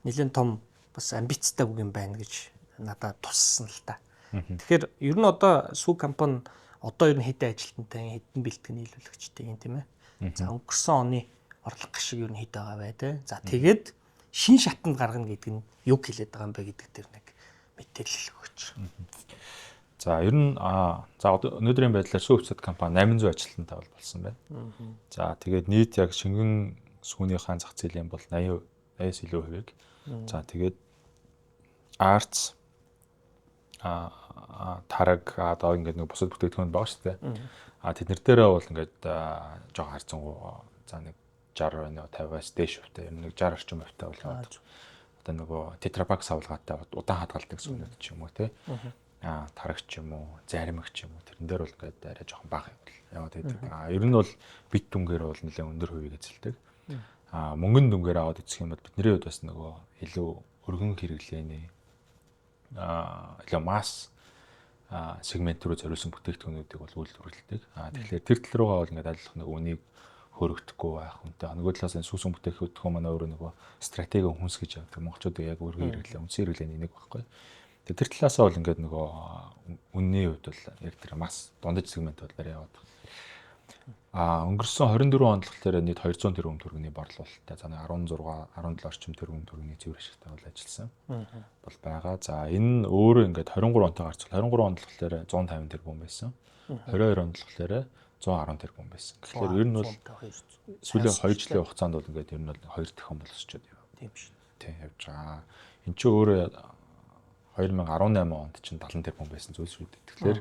S1: нэлээд том бас амбицтай үг юм байна гэж надад туссан л та. Тэгэхээр ер нь одоо Сүү компани одоо ер нь хэдэн ажилтнтай хэдэн бэлтгэн нийлүүлэгчтэй юм тийм ээ. За өнгөрсөн оны орлого гашиг ер нь хэд байгаа бай тээ. За тэгээд шин шатанд гаргана гэдэг нь юу хэлээд байгаа юм бэ гэдэг дээр нэг мэдээлэл өгөөч.
S2: За ер нь за өнөөдрийн байдлаар Сүүцэд компани 800 ажилтнтай болсон байна. За тэгээд нийт яг шингэн сүүнийхээ зах зээлийн бол 80%-аас илүү хувийг. За тэгээд арц тараг одоо ингээд нэг бусад бүтээгдэхүүн байгаа шүү дээ. Тэднэр дээрээ бол ингээд жоохон харьцангуй за нэг 60 50-аас дээш хувьтай ер нь нэг 60 орчим хувьтай бол одоо нөгөө тетрапак савлгаатай удаан хадгалдаг сүнүүд ч юм уу тий. Тарагч юм уу, заримагч юм уу тэрэн дээр бол ингээд арай жоохон бага яваад байдаг. Ер нь бол бит дүнгээр бол нэлээд өндөр хувийг эзэлдэг. Мөнгөн дүнгээр аваад үзэх юм бол бидний хувьд бас нөгөө илүү өргөн хэрэглээний илүү масс сегмент рүү зориулсан бүтээгдэхүүнүүдийг бол үйлдвэрлэдэг. Тэгэхээр тэр тал руугаа бол ингээд аль нэг үнийг хөрөгдөхгүй байх үнтэй. Нөгөө талаас нь сүүсэн бүтээгдэхүүн манай өөрөө нөгөө стратеги хүнс гэж явдаг. Монголчууд яг өргөн хэрэглээ, үндсэн хэрэглээний нэг багхгүй. Тэр талаасаа бол ингээд нөгөө үнний хувьд бол яг тэр масс дундаж сегмент бол барай яваад байна. Өнгөрсөн 24 онд болохоор нийт 200 тэрбум төгрөгийн борлуулалттай. За 16 17 орчим тэрбум төгрөгийн цэвэр ашигтай бол ажилласан. Бол байгаа. За энэ нь өөрөө ингээд 23 онтой гарцвал 23 онд болохоор 150 тэрбум байсан. 22 онд болохоор 110 тэрбум байсан. Тэгэхээр ер нь бол сүүлийн 2 жилийн хугацаанд бол ингээд ер нь бол 2 дахин боловсчод яваа. Тийм шүү. Тийм явж байгаа. Энд чинь өөрөө 2018 онд чинь 70 тэрбум байсан зүйлс шүү дээ. Тэгэхээр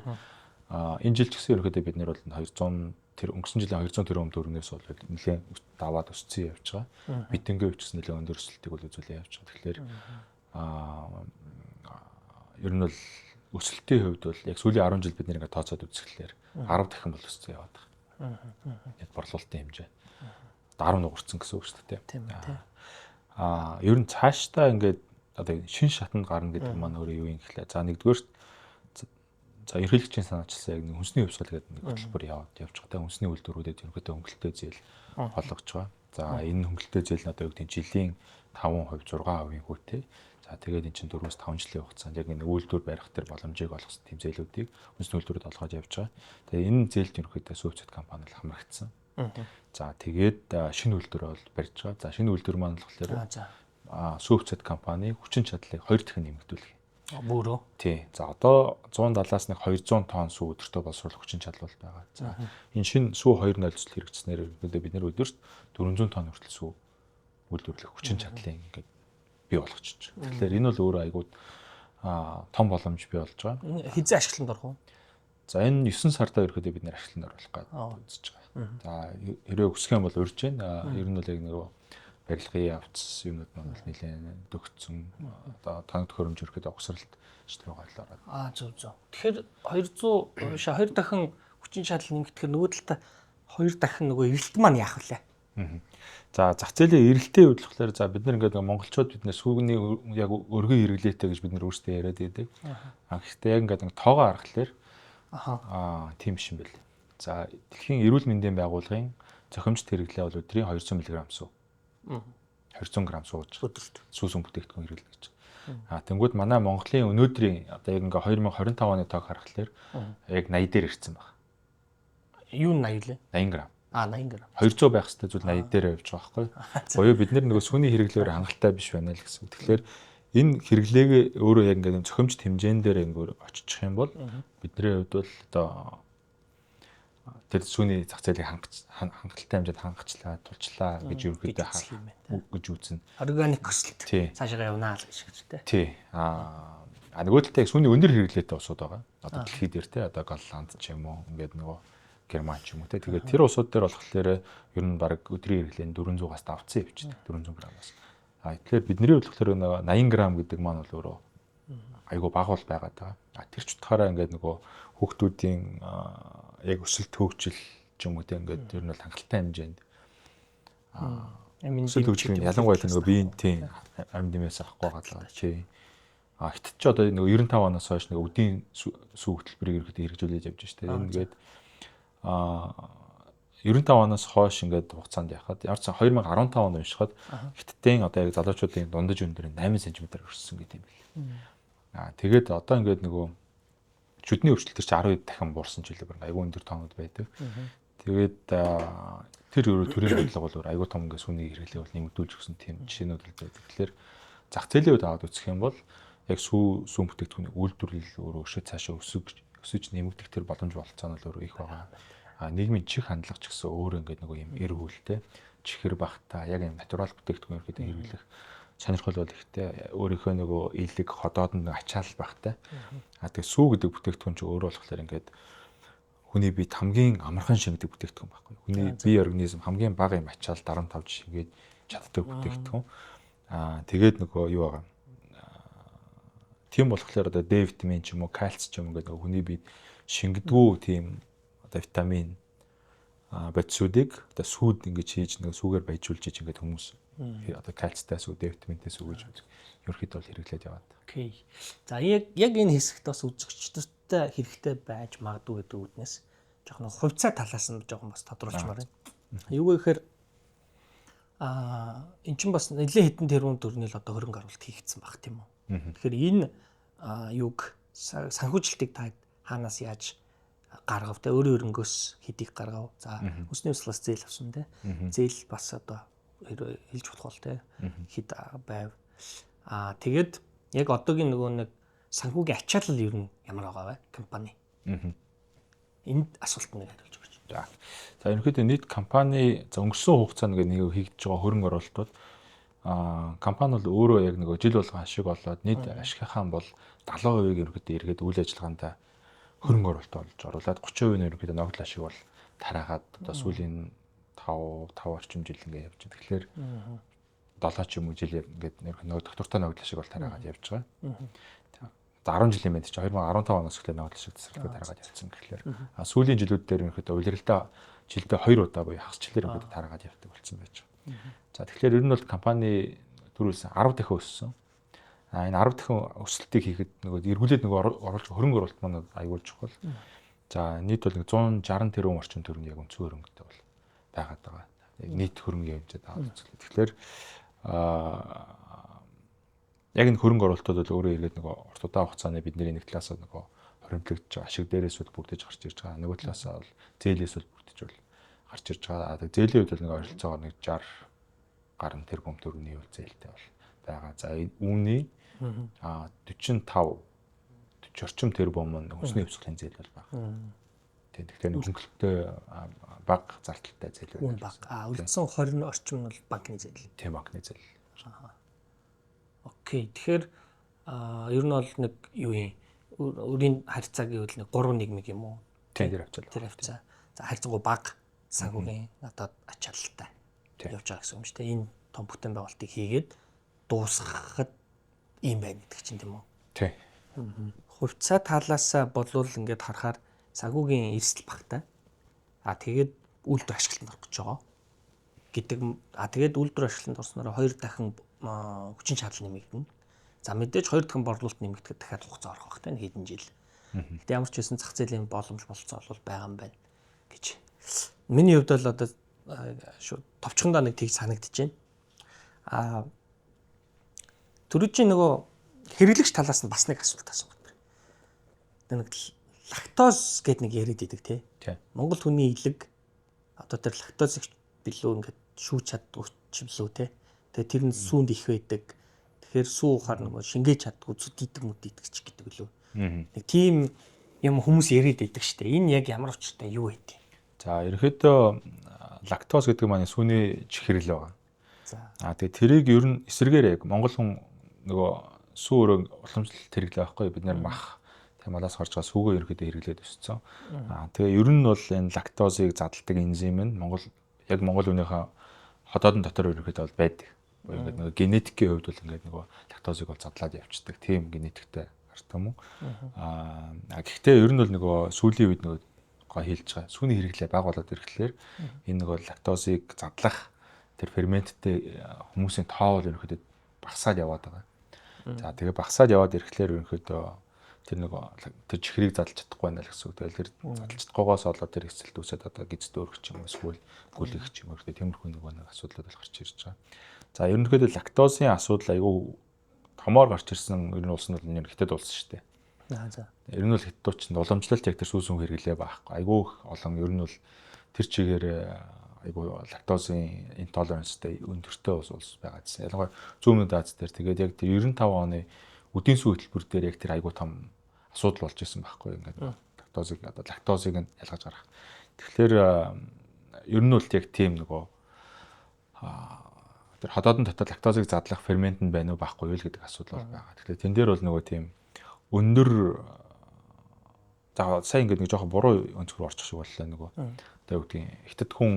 S2: энэ жил ч гэсэн ерөөдөө бид нэр бол 200 тэр өнгөрсөн жилийн 200 тэрбум төгрөгнөөс бол нэлээд даваад өссөн явж байгаа. Бидэнгийн хувьд ч нэлээд өндөр өсөлтийг бол үзүүлээ явж байгаа. Тэгэхээр ер нь бол өсөлтийн хувьд бол яг сүүлийн 10 жил бид нэгээ тооцоод үзэхлээр 10 дахин бол өссөн яваад байгаа. Яг борлуулалтын хэмжээ 10 нугарсан гэсэн үг шүү дээ. Тийм. Ер нь цаашдаа ингээд одоо шин шатанд гарна гэдэг маань өөрөө юу юм гэхлээр за нэгдүгээрт за эрхлэгчийн санаачилсан яг нэг хүнсний хөвсгөл гэдэг нэг хөтөлбөр явж байгаа. Хүнсний үйлдвэрүүдэд ерөнхийдөө хөнгөлөлтөө зээл болгож байгаа. За энэ хөнгөлөлтөө зээл нь одоо юу гэдэг жилийн 5%, 6% хүүтэй. За тэгээд эн чинь 4-5 жилийн хугацаанд яг энэ үйлдвэр барих төр боломжийг олгосон тийм зээлүүдийг хүнсний үйлдвэрүүд олгоод явж байгаа. Тэгээд энэ зээлд ерөнхийдөө Сүүцэд компани л хамрагдсан. За тэгээд шинэ үйлдвэр бол барьж байгаа. За шинэ үйлдвэр маань болохоор Сүүцэд компани хүчин чадлыг 2 дахин нэмэгдүүлэх.
S1: Бүрөө.
S2: Тий. За одоо 170-аас нэг 200 тонн сүү өдөртөө боловсруулах хүчин чадал байгаа. За энэ шинэ сүү 2 нойлцол хэрэгжснээр бид нэр өдөрт 400 тонн хүртэл сүү үйлдвэрлэх хүчин чадлын ингээд бий болгочих. Тэгэхээр энэ бол өөрөө айгүй том боломж бий болж байгаа.
S1: Хизээ ашиглалтанд орох уу?
S2: За энэ 9 сартаа ерөөдөө бид нэр ашиглалтанд оруулах гэж үзэж байгаа. За хэрвээ өсөх юм бол урьж байна. Ер нь бол яг нөгөө барилгын явц юмуд маань нэлээд дөгцсөн одоо танк төхөөрөмж өрхөд огсралт шийдвэр гаргалаа.
S1: Зөв. Тэгэхээр 200 2 дахин хүчин чадал нэмэгдэхээр нөгөө талдаа 2 дахин нөгөө эрэлт маань яах вэ?
S2: За зах зээлийн эрэлтийн хувьд болохоор за бид нар ингээд монголчууд биднээс сүүгний яг өргөн хэрэглээтэй гэж бид нар өөрсдөө яриад байдаг. Гэхдээ яг ингээд тоогоо харахаар тийм биш юм байл. За дэлхийн эрүүл мэндийн байгууллагын зохимжит хэрэглээ бол өдрийн 200 мг сүү. 200 г сууж өдөрт сүүсэн бүтээгдэхүүн хэрэглэж гэж. Тэнгүүд манай Монголын өнөөдрийн одоо яг ингээ 2025 оны тоог харахаар яг 80 дээр ирсэн баг.
S1: Юу 80 лээ?
S2: 80 г.
S1: 80 г.
S2: 200 байх хэвээр зүйл 80 дээр явж байгаа байхгүй. Боёо бид нар нөгөө сүний хэрэглээгээр хангалттай биш байна л гэсэн. Тэгэхээр энэ хэрэглээгээ өөрөө яг ингээд зохимжт хэмжээнд дээр ингээд очиж юм бол бидний хувьд бол одоо тэр сүний зах зээлийг хангалттай хэмжээнд хангацлаа, тулчлаа гэж ерөөхдөө гэж үзнэ.
S1: Органик өсөлт цаашаа явнаа л гэж хэлдэг.
S2: Тий. Нөгөө талд яг сүний өндөр хэрэглээтэй усуд байгаа. Одоо дэлхийд дээр те одоо Голланд ч юм уу ингээд нөгөө Герман ч юм уу те. Тэгээд тэр усууд дээр болохоор ер нь баг өдрийн хэрэглээ 400-аас давцсан явчихдаг. 400 грамаас. Тэгэхээр бидний болохоор нөгөө 80 грамм гэдэг маань бол өөрөө айгүй бага бол байгаад байгаа. Тэр ч утгаараа ингээд нөгөө хүүхдүүдийн яг өсөлт хөгжил ч юм уу те ингээд ер нь бол хангалттай хэмжээнд өсөлт хөгжлийн ялангуяа нөгөө биеийн тийм амин дэмээс авахгүй байгаа чи. Хятад ч одоо нөгөө 95 оноос хойш нөгөө өдийн сүү хөтөлбөрийг ерөөхдөө хэрэгжүүлж явж штэ. Энэ ингээд 95 оноос хойш ингээд хугацаанд яхад ямар ч 2015 онд уншихад Хятадын одоо яг залуучуудын дундаж өндөр 8 см өссөн гэдэг юм байна. Тэгээд одоо ингээд нөгөө шүдний өвчлөлтөр чи 10 дахин буурсан ч үлээ айгүй өндөр тоонууд байдаг. Тэгээд тэр өөрөө төрийн бодлого бол айгүй том ингээд сүний хэрэглээ бол нэмэгдүүлж өгсөн тийм жишээнүүд л байдаг. Тэгэхээр зах зээлийн үед аваад үзэх юм бол яг сүүн бүтээгдэхүүний үйлдвэрлэл өөрөө өшөө цаашаа өсөж нэмэгдэх тэр боломж болцоо нь өөрөө их байгаа. Нийгмийн чих хандлага ч гэсэн өөрөө ингээд нөгөө юм эр хүлтэй чихэр багтаа яг юм натурал бүтээгдэхүүн ерөөдөө хэрэглэх сонирхол бол ихтэй өөрийнхөө нөгөө илэг ходоодонд ачаал багтаа. Тэгээ сүү гэдэг бүтээгдэхүүн чинь өөрөө болохоор ингээд хүний биед хамгийн амархан шингэдэг бүтээгдэхүүн байхгүй. Хүний бие организм хамгийн бага юм ачаал дарамт авч шингээд чаддаг бүтээгдэхүүн. Тэгээд нөгөө юу байгаа. Тийм болохоор одоо D витамин ч юм уу, кальц ч юм уу гэдэг хүний биед шингэдэггүй тийм одоо витамин бодисуудыг одоо сүүд ингэж хийж нэг сүүгээр баяжуулж иж ингээд хүмүүс одоо кальцтай сүү, D витаминтай сүү гэж ерөөхдөө бол хэрэглээд яваад.
S1: Окей. За яг энэ хэсэгт бас үзэгчдтэй хэрэгтэй байж магадгүй гэдэг үднээс жоохон хувьцаа талаас нь жоохон бас тодруулчмаар байна. Юу гэхээр эн чинь бас нэлээд хэдэн тэрбум төгрөгийн л одоо хөрөнгө оруулалт хийгдсэн баг тийм үү. Тэгэхээр энэ юг санхүүжилтийг та хаанаас яаж гаргав те өөрийн хөрөнгөөс хэдийг гаргав. За хүнсний услаас зээл авсан те. Зээл бас одоо хэлж болох бол те хэд байв. Тэгээд яг одоогийн нөгөө нэг санхүүгийн ачаалал ер нь ямар байгаа вэ компани? Энд асуултанд хариулж өгч.
S2: За ерөнхийдөө нийт компани өнгөрсөн хугацаанд нэг хийгдэж байгаа хөрөнгө оруулалтууд компани бол өөрөө яг нөгөө жил болгон ашиг олоод нийт ашигынхаа бол 70% ерөнхийдөө эргээд үйл ажиллагаанд хөрөнгө оруулалт болж оруулаад 30% нь ерөнхийдөө ногдол ашиг бол тараагаад одоо сүүлийн 5 орчим жил ингээд явж байна. Тэгэхээр 7 ч юм уу жил ингээд нөгөө доктортой ногдол ашиг бол тараагаад явж байгаа. За 10 жилийн мэд чи 2015 оноос эхлээд ногдол ашиг тасралтад тараагаад явсан гэхлээр сүүлийн жилүүд дээр ерөнхийдөө улиралдаа жилдээ 2 удаа буюу хагас жилээр ерөнхийдөө тараагаад явдаг болсон байж байгаа. За тэгэхээр ер нь бол компани төрүүлсэн 10 дахин өссөн. Энэ 10 дахин өсөлтийг хийхэд нөгөө эргүүлээд нөгөө оруулж хөрөнгө оруулалт маань аюул чухал. За нийт бол 160 тэрбум орчим төгрөгийн яг өнцгөө хөрөнгөтэй бол байгаад байгаа. Нийт хөрөнгөний хэмжээд аваад үзлээ. Тэгэхээр яг энэ хөрөнгө оруулалтууд бол өөрөө ирээд нөгөө урт удаан хугацааны бидний нэг талаас нөгөө хоримтлагдж байгаа ашиг дээрээс бол бүрдэж гарч ирж байгаа. Нөгөө талаас бол зээлээс бол бүрдэж бол гарч ирж байгаа. Зээлийн үед бол нэг ойролцоогоор нэг 60 гаруй тэрбум төгрөгийн үйл зээлтэй бол байгаа. За үүний 45 40 орчим тэрбум нь хүнсний өвсглийн зээл бол байна. Тэгэхээр хөнгөлөлтөй бага зардалтай зээл байна.
S1: Үлдсэн 20 орчим нь бол банкны зээл.
S2: Тийм банкны зээл.
S1: Окей. Тэгэхээр ер нь бол нэг юу юм өрийн харьцаа гэвэл нэг 3-1 юм уу?
S2: Тийм тэр
S1: хавцаа. За харьцангуй бага санхүүгийн одоо ачаалалтай явж байгаа гэсэн юм шүү дээ. Энэ том бүтээн байгуулалтыг хийгээд дуусгахад ийм байна гэдэг чинь тийм үү?
S2: Тийм.
S1: Хувьцаа талаас болвол ингээд харахаар санхүүгийн эрсдэл багтай. Тэгээд үйлдвэр ашиглалтанд орох гэж байгаа гэдэг. Тэгээд үйлдвэр ашиглалтанд орсноор 2 дахин хүчин чадал нэмэгдэнэ. За мэдээж 2 дахин борлуулалт нэмэгдэхэд дахиад хугацаа орох байх тийм хэдэн жил. Гэтэ ямар ч байсан зах зээлийн боломж болцоо бол байгаа юм байна гэж. Миний хувьд бол одоо шүү товчхондоо нэг тийг санагдчихэв. Түрүүчийн нөгөө хэрэглэгч талаас нь бас нэг асуулт асуух. Нэг лактоз гэдэг нэг яриад идэг тий. Монгол хүний илэг одоо тэр лактозыг билүү ингээд шүүж чаддгүй ч юм лүү те. Тэгээ тэр нь сүүнд их байдаг. Тэгэхээр сүү ухаар нөгөө шингээж чаддгүй зүд идэг мүд идэг ч гэдэг лөө. Нэг тийм юм хүмүүс яриад байдаг штэ. Энэ яг ямар учиртай юу вэ?
S2: За ерөнхийдөө лактоз гэдэг маань сүүний чихрэл байгаа.
S1: За.
S2: Тэгээ тэрийг ер нь эсрэгээр яг монгол хүн нөгөө сүү өрөө уламжлалт хэрэглээ байхгүй бид нэр мах тамалаас гарч байгаа сүүгөө ерөнхийдөө хэрэглээд өссөн. Тэгээ ер нь бол энэ лактозыг задалдаг энзим нь монгол үнийхээ ходоодон дотор ерөнхийдөө бол байдаг. Ингээд нөгөө генетикийн хувьд бол ингээд нөгөө лактозыг бол задлаад явчихдаг. Тийм генетиктэй гарт юм уу? Гэхдээ ер нь бол нөгөө сүүлийн үед нөгөө гоо хэлж байгаа. Сүүний хэрэглээ бага болоод ирэхлээр энэ нөгөө лактозыг задлах тэр ферменттэй хүмүүсийн тоо бол ерөнхийдөө багасаад яваад байгаа. За тэгээ багасаад яваад ирэхлээр ерөнхийдөө тэр чихрийг задлж чадахгүй байна л гэсэн үг. Тэгэл тэр задлж чадахгүйгоос олоод тэр эсэлт үүсээд одоо гизд өөрөх юм эсвэл гүлэх юм ерөнхийдөө тиймэрхүү нэг асуудлууд бол гарч ирж байгаа. За ерөнхийдөө лактозын асуудал айгүй томоор гарч ирсэн ер нь улс нь бол энэ хятад улс шүү дээ.
S1: За.
S2: Ер нь бол хятадууд ч уламжлалт яг тэр сүүсүн хэрэглээ байхгүй. Айгүй олон ер нь бол тэр чигээр айгүй лактозын интолеранстай өндөртэй улс байгаа гэсэн. Ялангуяа зүүн Аз дээр тэгээд яг тэр 95 оны үдийн сүү хөтөлбөр дээр яг тэр айгүй том асуудал болж исэн байхгүй. Ингээд лактозыг нь ялгаж гарах. Тэгэхээр ер нь бол яг тийм нөгөө тэр ходоодон дотор лактозыг задлах фермент нь байна уу байхгүй юу гэдэг асуудал бол байгаа. Тэгэхээр тэн дээр бол нөгөө тийм өндөр за сайн ингээд нэг жоохон буруу өнцгөр орчих шиг боллоо нөгөө. Тэгээ үгдгийн хятад хүн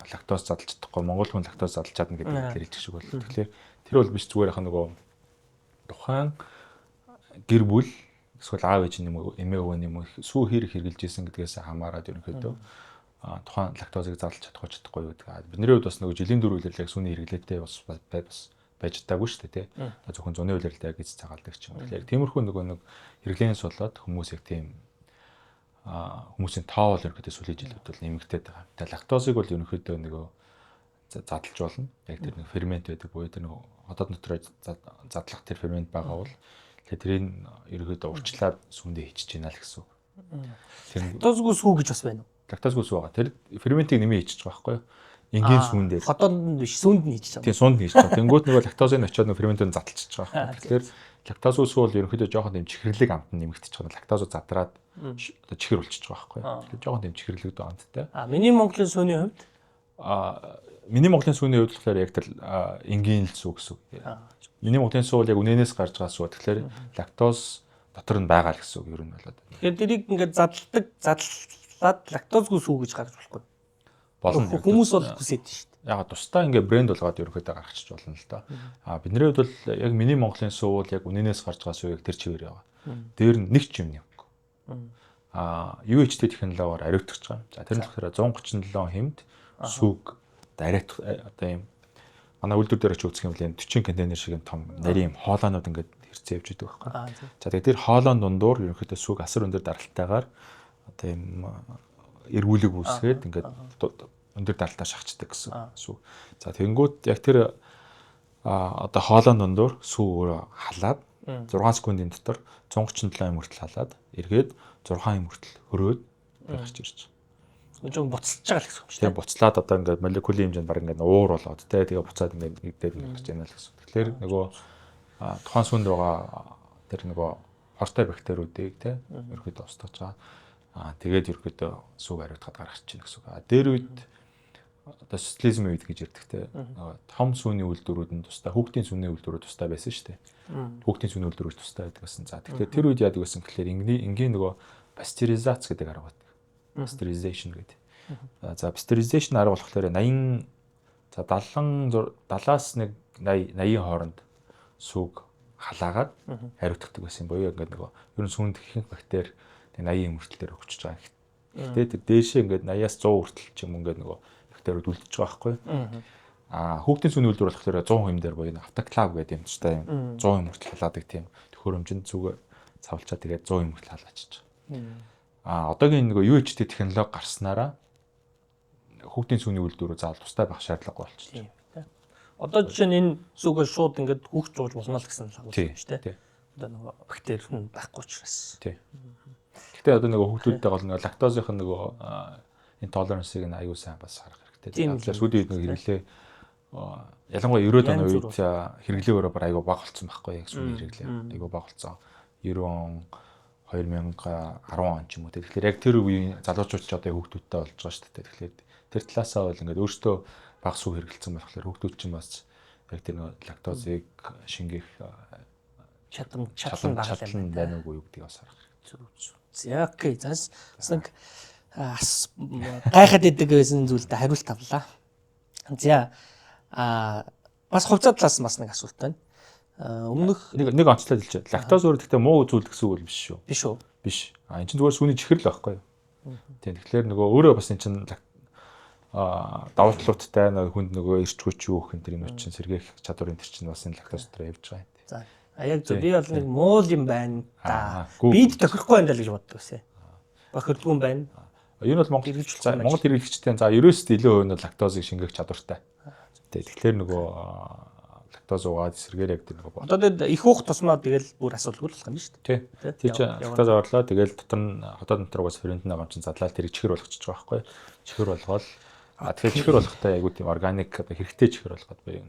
S2: лактоз задлж чадахгүй монгол хүн лактоз задлж чадна гэдэг хэлж шиг боллоо. Тэгэхээр тэр бол биш зүгээр яхаа нөгөө тухайн гэр бүл эсвэл аав ээж юм уу эмээ өвөө юм уу сүү хэрэг хэрэгжилж исэн гэдгээс хамаарат ерөнхийдөө тухайн лактозыг задлж чадахгүй юу гэдэг. Бидний хувьд бас нөгөө жилийн дөрвөлөл яг сүүний хэрэглээтэй бас байж таагүй шүү дээ тий. Зөвхөн зуны үйлрэлтэй гэж цагаалдаг ч юм. Тэгэхээр тиймэрхүү нөгөө нэг хэрэглэнээс болоод хүмүүс яг тийм хүмүүсийн тоо бол ерөнхийдөө сүүлийн жилүүд бол нэмэгдээд байгаа. Тэгээ лактозыг бол ерөнхийдөө нөгөө задлж болно. Яг тэр нэг фермент байдаг буюу тэр нөгөө ходоод дотроо задлах тэр фермент байгаа бол тэгээ тэрийг ерөнхийдөө урьдчилаад сүүндээ хийчихэж байна л гэсэн үг.
S1: Лактозгүй сүү гэж бас байна уу?
S2: Лактозгүй сүү байгаа. Тэр ферментийг нэмээ хийчихэж байгаа байхгүй юу? Энгийн сүүн дээр.
S1: Ходоонд биш сүүнд нь хийж байгаа.
S2: Тийм сүүнд нь хийж байгаа. Тэнгүүт нөгөө лактозыг очиод нөгөө ферментийг задлчихж байгаа байхгүй. Тэгэхээр лактозгүй сүү бол ерөнхийдөө жоохон тийм чихэрлэг амт нь нэмэгдэж байгаа. Лактозоо задраад одоо чихэр болчихж байгаа байхгүй. Тэгэхээр жоохон тийм чихэрлэг амттай.
S1: Миний Монголын сүүний хувьд
S2: миний Монголын сүүний хувьд болохоор яг тэр энгийн л сүү гэсэн үг. Миний Монголын сүү бол яг үнэнээс гарч байгаа сүү. Тэгэхээр лактоз дотор нь байгаа л гэсэн үг ер нь болоод.
S1: Тэгэхээр тэрийг ингээд задлаад лактозгүй сүү гэж гаргаж болохгүй.
S2: Болно.
S1: Хүмүүс бол хүсэж шүү дээ.
S2: Яг тусдаа ингээ брэнд болгоод ерөнхийдөө гаргачих болно л доо. Бидний хувьд бол яг миний Монголын сүү бол яг үнэнээс гарч байгаа сүү яг тэр чигээр байгаа. Дээр нь нэг ч юм нэмэхгүй. UHT технологиор ариутгаж байгаа. За тэр нь болохоор 137 хэмт сүг дарайт одоо юм манай үйлдвэр дээр очиж үзэх юм бол 40 контейнер шиг том нарийн хоолоонууд ингээд хэрцээ явж идэг байхгүй. За тэгээд тэр хоолоон дундуур ерөнхийдөө сүг асар өндөр даралтайгаар одоо юм эргүүлэг үүсгээд ингээд өндөр даралтаа шахацдаг гэсэн сүг. За тэгэнгүүт яг тэр одоо хоолоон дундуур сүг өөрөө халаад 6 секундын дотор 137 юм хүртэл халаад эргээд 6 юм хүртэл хөрөөд гарч ирж байгаа.
S1: Жон буцаж байгаа л гэсэн үг шүү дээ.
S2: Тэгээ буцлаад одоо ингээд молекулын хэмжээнд баг ингээд уур болоод тэгээ буцаад ингээд нэгдээд гарч яана л гэсэн. Тэгэхээр нөгөө тухайн сүүнд байгаа тэр нөгөө хортой бактериудыг те ерөөдөө устгаж байгаа. Тэгээд ерөөдөө сүг ариутгаад гаргаж чинь гэсэн үг. Дээр үед одоо социализмын үед гэж ярьдаг те том сүүний үйлдвэрүүд нь тусдаа хүүхдийн сүүний үйлдвэрүүд тусдаа байсан шүү дээ. Хүүхдийн сүүний үйлдвэрүүд тусдаа байдаг гэсэн. За тэгэхээр тэр үед яадаг байсан гэхээр энгийн нөгөө пастеризац гэдэг арга байдаг. Pasteurization гэдэг. За pasteurization арга болохоор 80 за 70-аас нэг 80 хооронд сүг халаагаад ариутгадаг байсан буюу ингээд нөгөө ер нь сүүнд ихэнх бактери 80 хүртэл дээр өгчөж байгаа. Гэтэ тэр дээшээ ингээд 80-аас 100 хүртэл ч юм ингээд нөгөө бактериуд үлдчихэж байгаа байхгүй. Хүүхдийн сүүний үйлдвэр болохоор 100 хэм дээр буюу автоклав гэдэг юм ч та юм 100 хэм хүртэл халаадаг тийм төхөөрөмжөнд зүг цавлчаа тэгээд 100 хэм хүртэл халаачиж байгаа. Одоогийн нөгөө UHT технологи гарснараа хүүхдийн сүүний үйлдвэрүүд заавал тустай байх шаардлагагүй болчихлоо.
S1: Одоо жишээ нь энэ сүгээ шууд ингээд хүүхд зууж болно л гэсэн лагуул юм шүү дээ. Одоо нөгөө бактери нь байхгүй учраас.
S2: Тий. Гэтэ одоо нөгөө хүүхдүүдтэй гол нөгөө лактозын нөгөө энэ толерансыг нь аюул сайн бас харах хэрэгтэй.
S1: Тийм
S2: Тэгэхээр
S1: л
S2: сүүлийн үед нэг
S1: тийм.
S2: хэрэглээ ялангуяа 90-ад оны
S1: Янз
S2: үед
S1: бүр.
S2: хэрэглээ өрөө аюул бага болсон байхгүй яг сүүлийн хэрэглээ аюул бага болсон. 90 он 2010 он ч юм уу. Тэгэхээр яг тэр үеийн залуучууд ч одоо хүүхдүүдтэй болж байгаа шүү дээ. Тэгэхээр тэр талаасаа бол ингээд өөртөө бага сүү хэрэгэлсэн болохоор хүүхдүүд чинь бас яг тэр лактозыг шингэх
S1: чадсан байгаа юм байна.
S2: байна уугүй юу гэдгийг бас харах хэрэгтэй.
S1: За окей. Зас нэг гайхаад идэг байсан зүйлдэ хариулт авлаа. За бас хувьцаа талаас бас нэг асуулт байна. Өмнөх
S2: нэг онцлог хэлж. Лактоз өөр гэхдээ муу зүйл гэсэн үг биш шүү.
S1: биш үү?
S2: Биш. Энд чинь зүгээр сүний чихэр л байхгүй юу? Тийм. Тэгэхээр нөгөө өөрөө бас эн чинь давуу талуудтай хүнд нөгөө эрч хүч юу гэх юм тэр энэ чинь сэргээх чадварын тэр чинь бас энэ лактоз дээр явж байгаа юм.
S1: За яг зөв би бол нэг муу юм байна да.
S2: Гүү.
S1: Бид тохирохгүй байна л гэж боддог гэсэн. Бохирдгүй юм байна.
S2: Энэ бол Монгол хэрэглэгчтэй за 90-т илүү хувь нь лактозыг шингээх чадвартай. Тэгэхээр нөгөө лактоз уугаад сэргээр яг тэр нөгөө
S1: Одоо тэгээд их уух тусмаа тэгэл бүр асуудалгүй болох юм шүү дээ.
S2: Тий. Тий. Лактоз орлоо тэгэл дотор нь хотоод дотроогоос фермент байгаа чинь задлаад тэрийг чихэр болгочихж байгаа байхгүй. Чихэр болгоод тэгэхээр чихэр болгохтой айгуу тийм органик одоо хэрэгтэй чихэр болгоод бай юм.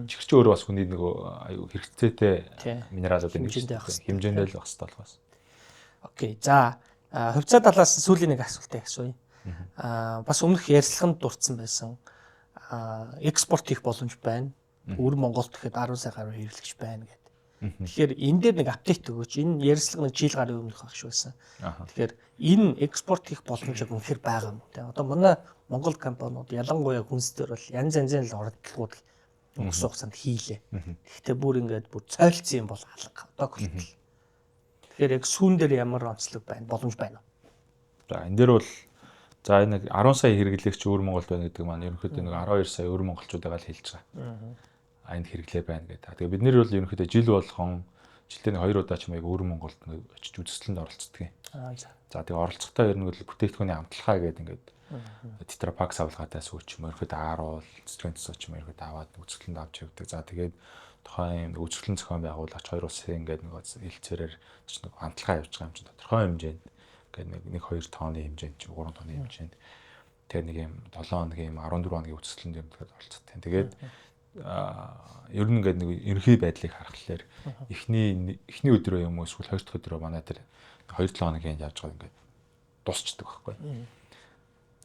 S2: Чихэр чи өөрөө бас хүний нөгөө айгуу хэрэгцээтэй минералуудын нэг хэмжээндээ л бас толгоос.
S1: Окей. За хувьцаа талаас сүүлийн нэг асуултыг асууя. Бас өмнөх ярьцлаганд дурдсан байсан. Экспорт хийх боломж байна. Өвөр Монголд гэхэд 10 сая гаруй хэрэглэгч байна гэдэг. Тэгэхээр энэ дээр нэг апдейт өгөөч. Энэ ярьцлага нэг жил гарын өмнөх багш байсан. Тэгэхээр энэ экспорт хийх боломжийг үнэхээр байгаа юм. Тэ одоо манай Монгол компаниуд ялангуяа хүнс дээр бол янз янзын л оролдлогууд өнгөрсөн хугацаанд хийлээ. Гэхдээ бүр ингээд бүр цойлцсон юм бол алга. Одоо хүртэл. Тэгэхээр яг сүүн дээр ямар онцлог байна? Боломж байна уу?
S2: За энэ дээр бол за энэ 10 сая хэрэглэгч өвөр Монголд байна гэдэг маань ерөнхийдөө нэг 12 сая өвөр монголчуудаа л хэлж байгаа. Энд хэрэглээ байна гэдэг. Тэгээ бид нэр бол ерөнхийдөө жил болгон жилдээ нэг 2 удаа ч юм яг өвөр Монголд очиж үзэсгэлэнд оролцдог юм. За тэгээ оролцохдоо ер нь бол бүтээгдэхүүний хамтлагаа гэдэг ингээд тетрапак савлгаатай сүүч юм ерөнхийдөө ааруул цэцгийн цэцүү ч юм ерөнхийдөө аваад үзэсгэлэнд авч явдаг. За тэгээд тухайн үзэсгэлэн зохион байгуулагч хоёр улсын ингээд нэг хэлцээрээр ч нэг хамтлагаа явж байгаа юм чинь тодорхой хэмжээнд ингээд нэг 2 тонны хэмжээнд чи 3 тонны хэмжээнд тэгээд нэг юм 7 хоног юм 14 хоногийн үзэсгэлэнд ерөнхийдөө оролцдог. Тэгээд ер нь ингээд нэг ерөнхий байдлыг харахад эхний өдрөө юм уу эсвэл хоёр дахь өдрөө манай тэр 2-7 хоногийн явж байгаа ингээд дуусчдаг байхгүй.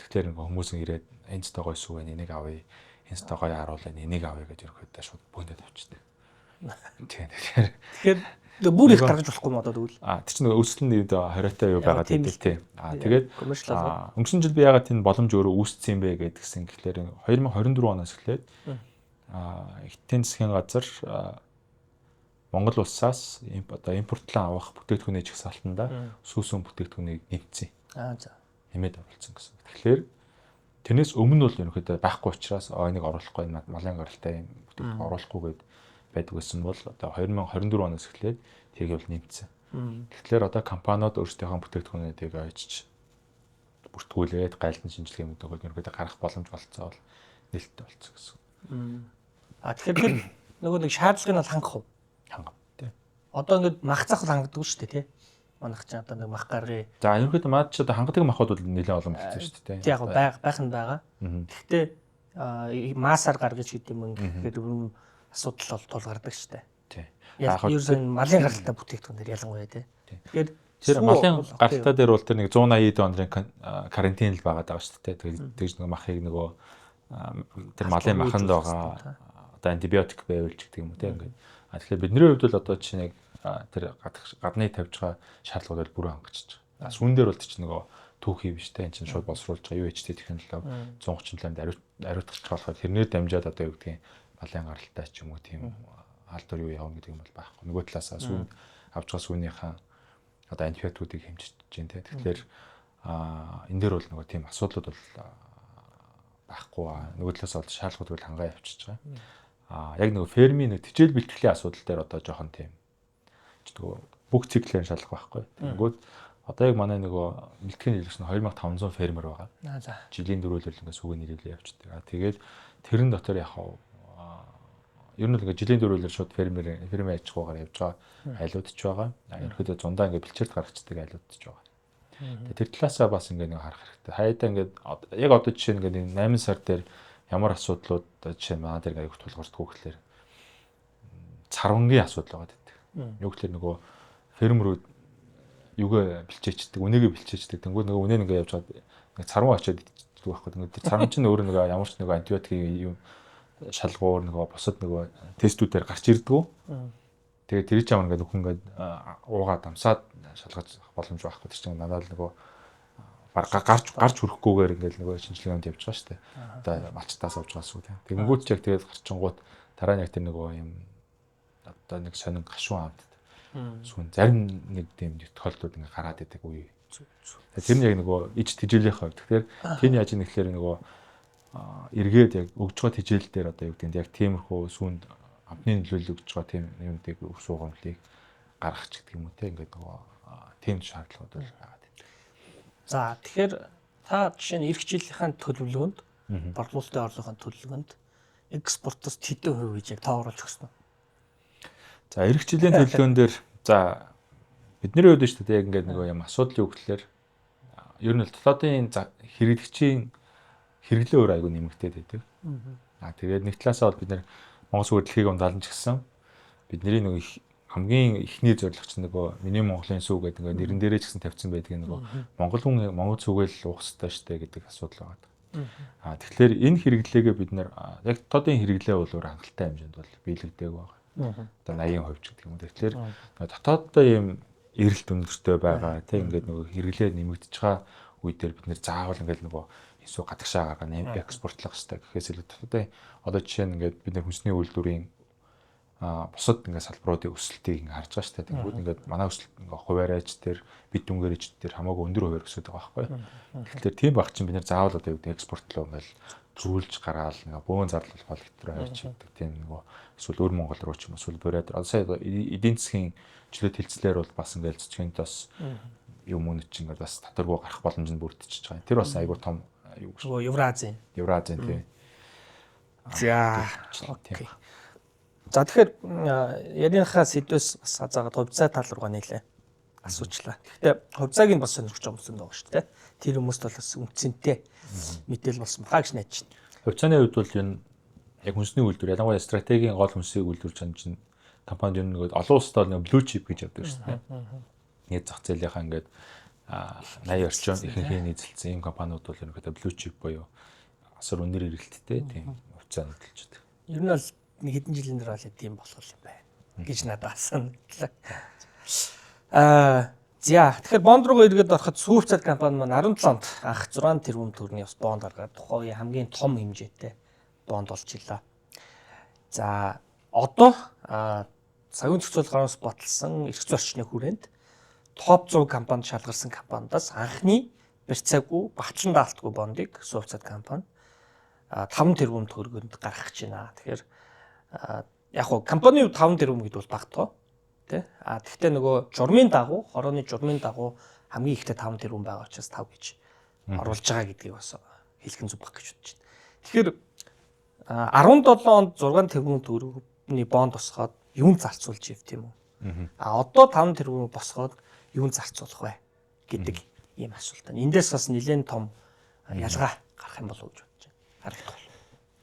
S2: Тэгэхээр нэг хүмүүс ирээд энэ ч тоо гой сүү байна энийг авъя энэ ч тоо гой харуулъя энийг авъя гэж ерөнхийдөө шууд бөөндөө тавьчихдаг. Тэгэхээр
S1: бүр их гаргаж болохгүй юм одоо тэгвэл.
S2: Тэр чинь нөгөө өсөлтөнд хориотой юу байгаад байдаг тийм. Тэгээд өнгөрсөн жил би ягаад энэ боломж өөрөө үүссэн юм бэ гэдгсэн гэхлээр 2024 оноос эхлээд эдийн засгийн газар Монгол улсаас одоо импортлон авах бүтээгдэхүүний жагсаалтанда сүүсүн бүтээгдэхүүнийг нэмсэн.
S1: За.
S2: Нэмээд оруулсан гэсэн. Тэгэхээр тэрнээс өмнө бол ерөнхийдөө байхгүй учраас энийг оруулахгүй малын гаралтай юм бүтээгдэхүүн оруулахгүйгээд байдаг гэсэн бол одоо 2024 оноос эхлээд тэрийг бол нэмсэн. Тэгэхээр одоо компаниуд өөрсдийнхөө бүтээгдэхүүнүүдийг ойчж бүртгүүлээд гайлтан шинжилгээ мөдөөгөө ерөнхийдөө гаргах боломж болцоо бол нээлттэй болцсон гэсэн.
S1: Тэгэхээр нөгөө нэг шаардлагыг нь хангах уу?
S2: Хангав. Тий.
S1: Одоо ингээд мах зах хангаддаг шүү дээ, тий. Манайх ч одоо нэг мах гарыг.
S2: За ерөнхийдөө маад ч одоо хангадаг махуд бол нэлээд олон болсон шүү дээ, тий.
S1: Тий яг байх нь байгаа. Гэхдээ масаар гаргаж гэдэг юм ингээд асуудал бол тулгардаг шүү дээ.
S2: Тий.
S1: Яг ерөөсөн малын гаралтай бүтээгдэхүүнээр ялангуяа тий. Тэгэхээр
S2: тэр малын гаралтай дээр бол тэр нэг 180 оны карантин л байгаа даа шүү дээ. Тэгж нэг махыг нөгөө тэр малын маханд байгаа одоо антибиотик байвал ч гэдэг юм уу тийм ингээд. Тэгэхээр бидний хувьд бол одоо чинь яг тэр гадны тавьж байгаа шаардлагууд бол бүрэн хангачиж байгаа. Сүүн дээр бол чинь нөгөө түүхий биш тийм чинь шууд боловсруулж байгаа UHT технологи 137-нд ариутгах болохоор тэрнээр дамжаад одоо юу гэдгийг малын гаралтай ч юм уу тийм халдвар юу явна гэдэг юм бол байхгүй. Нөгөө талаасаа сүүн авч байгаа сүүнийхээ одоо антибиотикуудыг хэмжиж чинь тийм. Тэгэхээр энэ дээр бол нөгөө тийм асуудлууд бол байхгүй. Нөгөө талаас бол шаардлагууд бол хангаа явчихж байгаа. Яг нөгөө фермийн нэг тэжээл бэлтгэлийн асуудал дээр одоо жоохон тийм нөгөө бүх циклээр шалгах байхгүй. Тэгвэл одоо яг манай нөгөө бэлтгэлийн хэрэглэгч нь 2500 фермер байгаа.
S1: За.
S2: Жилийн дөрвөлөөр ингээд сүгэ нэрэлээ явчихдаг. Тэгээд тэрэн дотор яг ер нь л ингээд жилийн дөрвөлөөр шууд фермер аж ахуйгаар явж байгаа айлууд ч байгаа. Ерөнхийдөө зундаа ингээд бэлчээрт гаргацдаг айлууд ч байгаа. Тэр талаасаа бас ингээд нэг харах хэрэгтэй. Хаяада ингээд яг одоо жишээ нь ингээд 8 сар дээр ямар асуудлууд жишээ нь манай дээр аяг тулгуурдгоо гэхэлэр царвангийн асуудал байгаа гэдэг. Юу гэхэлэр нөгөө фермерүүд юугаа бэлчээчдэг, үнэгээ бэлчээчдэг. Тэнгүүд нөгөө үнэ ингээ явж байгаа нэг царван очиод идчихдэг байхгүй. Тэнгүүд тэр царван чинь өөрөө нөгөө ямар ч нөгөө антибиотикийн юм шалгуур нөгөө бусад нөгөө тестүүдээр гарч ирдэггүй. Тэгээд тэр чинь амар ингээ нөхөн ингээ уугаад амсаад шалгаж боломж байхгүй. Тэр чинь надад л нөгөө гарч хүрэхгүйгээр ингээл нөгөө шинжилгээнд явж байгаа шүү дээ. Одоо малчтаас авч байгаас үү. Тэнгүүд ч яг тэгээд гарчингууд дараа нь яг тэр нөгөө юм одоо нэг сонин гашуун авд. Сүүн зарим нэг тийм тохиолдлууд ингээ гараад идэг үе. Тэр нь яг нөгөө иж тижээлийн хувьд. Тэгэхээр тийм яаж юм гэхэлэр нөгөө эргээд яг өгж байгаа тижээл дээр одоо юу гэдэг нь яг тиймэрхүү сүүнд амтны нөлөөлөл өгж байгаа тийм юмдыг өв суугамлыг гаргах ч гэдэг юм уу те ингээд нөгөө тийм шаардлагууд бол байгаа.
S1: За тэгэхээр та жишээ нь эх жилийнхаа төлөвлөгөөнд борлуулалтын орлогын төлөвлөгөөнд экспортоос хэдэн хувь гэж яг тооруулж өгсөн үү?
S2: За эх жилийн төлөвлөгөөн дээр за бидний хувьд шүү дээ яг ингээд нөгөө юм асуудал юу гэхэлэр ер нь дотоодын хэрэглэгчийн хэрэглээ өөр айгүй нэмэгдээд байдаг. Тэгээд нэг талаасаа бол бид нэр Монгол Сүгэр дэлхийг ундаална ч гэсэн бидний нөгөө хамгийн ихний зорилго чинь нөгөө миний Монголын сүг гэдэг нөгөө нэрэн дээрээ ч гэсэн тавьсан байдаг нөгөө Монгол хүн Монгол сүгээл уух хэрэгтэй штэ гэдэг асуудал байгаа. Тэгэхээр энэ хэрэглээгээ бид нэр яг дотоодын хэрэглээ бол өөр хангалттай хэмжээнд бол биелэгдээг байгаа. Одоо 80% ч гэдэг юм. Тэгэхээр дотооддоо ийм эрэлт өндөртэй байгаа тийм ингээд нөгөө хэрэглээ нэмэгдэж байгаа үе дээр бид нэр заавал ингээд нөгөө эсвэл гадагшаа гаргана экспортлох хэрэгтэй гэхээс илүү дотоодын одоо жишээ нь ингээд бид нэр хүнсний үйлдвэрийн бусад ингээд салбаруудын өсөлтийг ингээд харж байгаа шүү дээ. Тэнгүүд ингээд манай өсөлт ингээд хуваарайч дээр бид дүнгээрч дээр хамаагүй өндөр хуваар өсөж байгаа байхгүй. Тэгэхээр тийм баг чинь бид нэр заавал одоо юу гэдэг экспортлоо ингээд зөвлөж гаргаал ингээд бөөн зарлал бол хэтрүү хайрч гэдэг тийм нөгөө эсвэл өөр Монгол руу ч юм эсвэл Бурайд одоо сая эдийн засгийн чөлөөт хилцлэр бол бас ингээд цэцгэнд бас юм үнэ чинь ингээд бас татваргүй гарах боломж нь бүрдчихэж байгаа. Тэр бас айгүй том юу гэж
S1: Евразийн
S2: тийм.
S1: За окей. За тэгэхээр яриахаа сэдвээс бас хазаагаад хувьцаа тал руугаа нийлээ асуучлаа. Гэхдээ хувьцааг нь бас сонирхож байгаа хүмүүс байгаа шүү дээ. Тэр хүмүүст бол бас үнцэнтэй мэдээл болсон бахаа гэж найдаж байна.
S2: Хувьцааны хувьд бол энэ яг хүнсний үйлдвэр ялангуяа стратегийн гол хүнсний үйлдвэр чинь компанид нэг олон улсад бол блю чип гэж явдаг шүү дээ. Нийт зах зээлийнхаа ингээд 80 орчим ихэнх нийцэлсэн ийм компаниуд бол ерөнхийдөө блю чип буюу асар өндөр эрэлттэй тийм хувьцаа нөлөөлж байгаа.
S1: Ер нь бол нэг хэдэн жилийн дараа л тийм болох юм байна гэж надад санагдлаа. За тэгэхээр бонд руу эргээд ороход Сүүрцад компани маань 17 онд анх 6 тэрбум төгрөгийн бас бонд гаргаад тухайн үеийн хамгийн том хэмжээтэй бонд болж илаа. За одоо цагийн зохицол гараас баталсан эрх зүйн орчны хүрээнд топ 100 компанид шалгарсан компаниудаас анхны барьцаагүй багтлан даалтгүй бондыг Сүүрцад компани 5 тэрбум төгрөгөнд гаргах гэж байна. Тэгэхээр яг хуу компани 5 тэрбум гэдэг бол бага тоо. Тэ? Тэгвэл нөгөө журмын дагуу, хорооны журмын дагуу хамгийн ихтэй 5 тэрбум байгаа учраас 5 гэж оруулж байгаа гэдгийг бас хэлэх нь зүг баг гэж бодож байна. Тэгэхээр 17 онд 6 тэрбум төгрөгийн бонд босгоод юунд зарцуулж ив тийм үү? Одоо 5 тэрбум босгоод юунд зарцуулах вэ гэдэг ийм асуулт байна. Эндээс бас нэлээд том ялгаа гарах юм болов уу гэж бодож байна. Харагдах.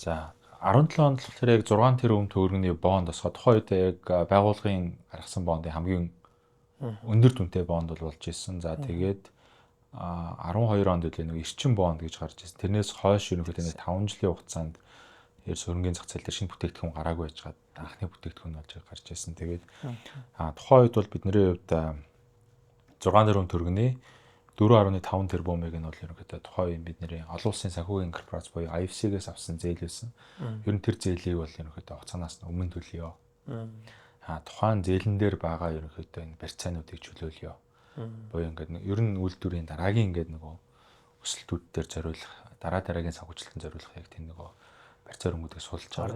S2: За 17 онд болохоор яг 6 тэрбум төгрөгийн бонд босгоод тухайн үед яг байгууллагын гаргасан бондын хамгийн өндөр түнтэй бонд болж ирсэн. За тэгээд 12 онд үлээ нэг эрчим бонд гэж гарч ирсэн. Тэрнээс хойш ерөнхийдөө 5 жилийн хугацаанд хөрөнгөний зах зээл дээр шинэ бүтээгдэхүүн гараагүй байжгаад анхны бүтээгдэхүүн болж гарч ирсэн. Тэгээд тухайн үед бол бидний хувьд 6 тэрбум төгрөгийн 4.5 тэрбумыг нь бол ерөнхийдөө тухайн үед бидний олон улсын санхүүгийн корпорац буюу IFC-гээс авсан зээл байсан. Ер нь тэр зээлийг бол ерөнхийдөө хугацаанаас өмнө төлөё. Тухайн зээлэн дээр байгаа ерөнхийдөө энэ барьцаануудыг чөлөөлөё. Буюу ингээд ер нь үйлдвэрийн дараагийн ингээд нөгөө өсөлтүүд дээр зориулах, дараагийн санхүүжилтанд зориулах яг тийм нөгөө барьцаа хөрөнгүүдийг суулж байгаа.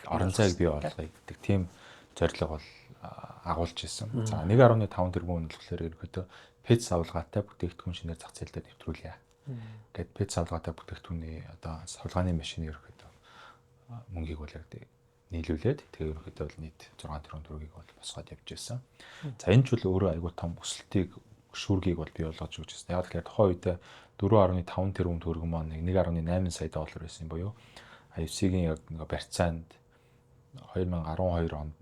S2: Орон зайг бий болгоё гэдэг тийм зорилго бол агуулж ирсэн. За 1.5 тэрбум нь болохоор ерөнхийдөө пэц савлгаатай бүтээгдэхүүн шинээр зах зээл дээр нэвтрүүлье. Гэт пэц савлгаатай бүтээгдэхүүний одоо савлгааны машины ерөнхийдөө мөнгийг бол яг нийлүүлээд тэгээ ерөнхийдөө бол нийт 6 тэрбум төгрөгийг бол босгоод явж байсан. За энэ ч бол өөрөө айгүй том өсөлтийг шүүргийг бол бий болгож өгч байсан. Яг тэгэхээр тухайн үедээ 4.5 тэрбум төгрөг маань 1.8 сая доллар байсан буюу IFC-ийн яг нэг барьцаанд 2012 онд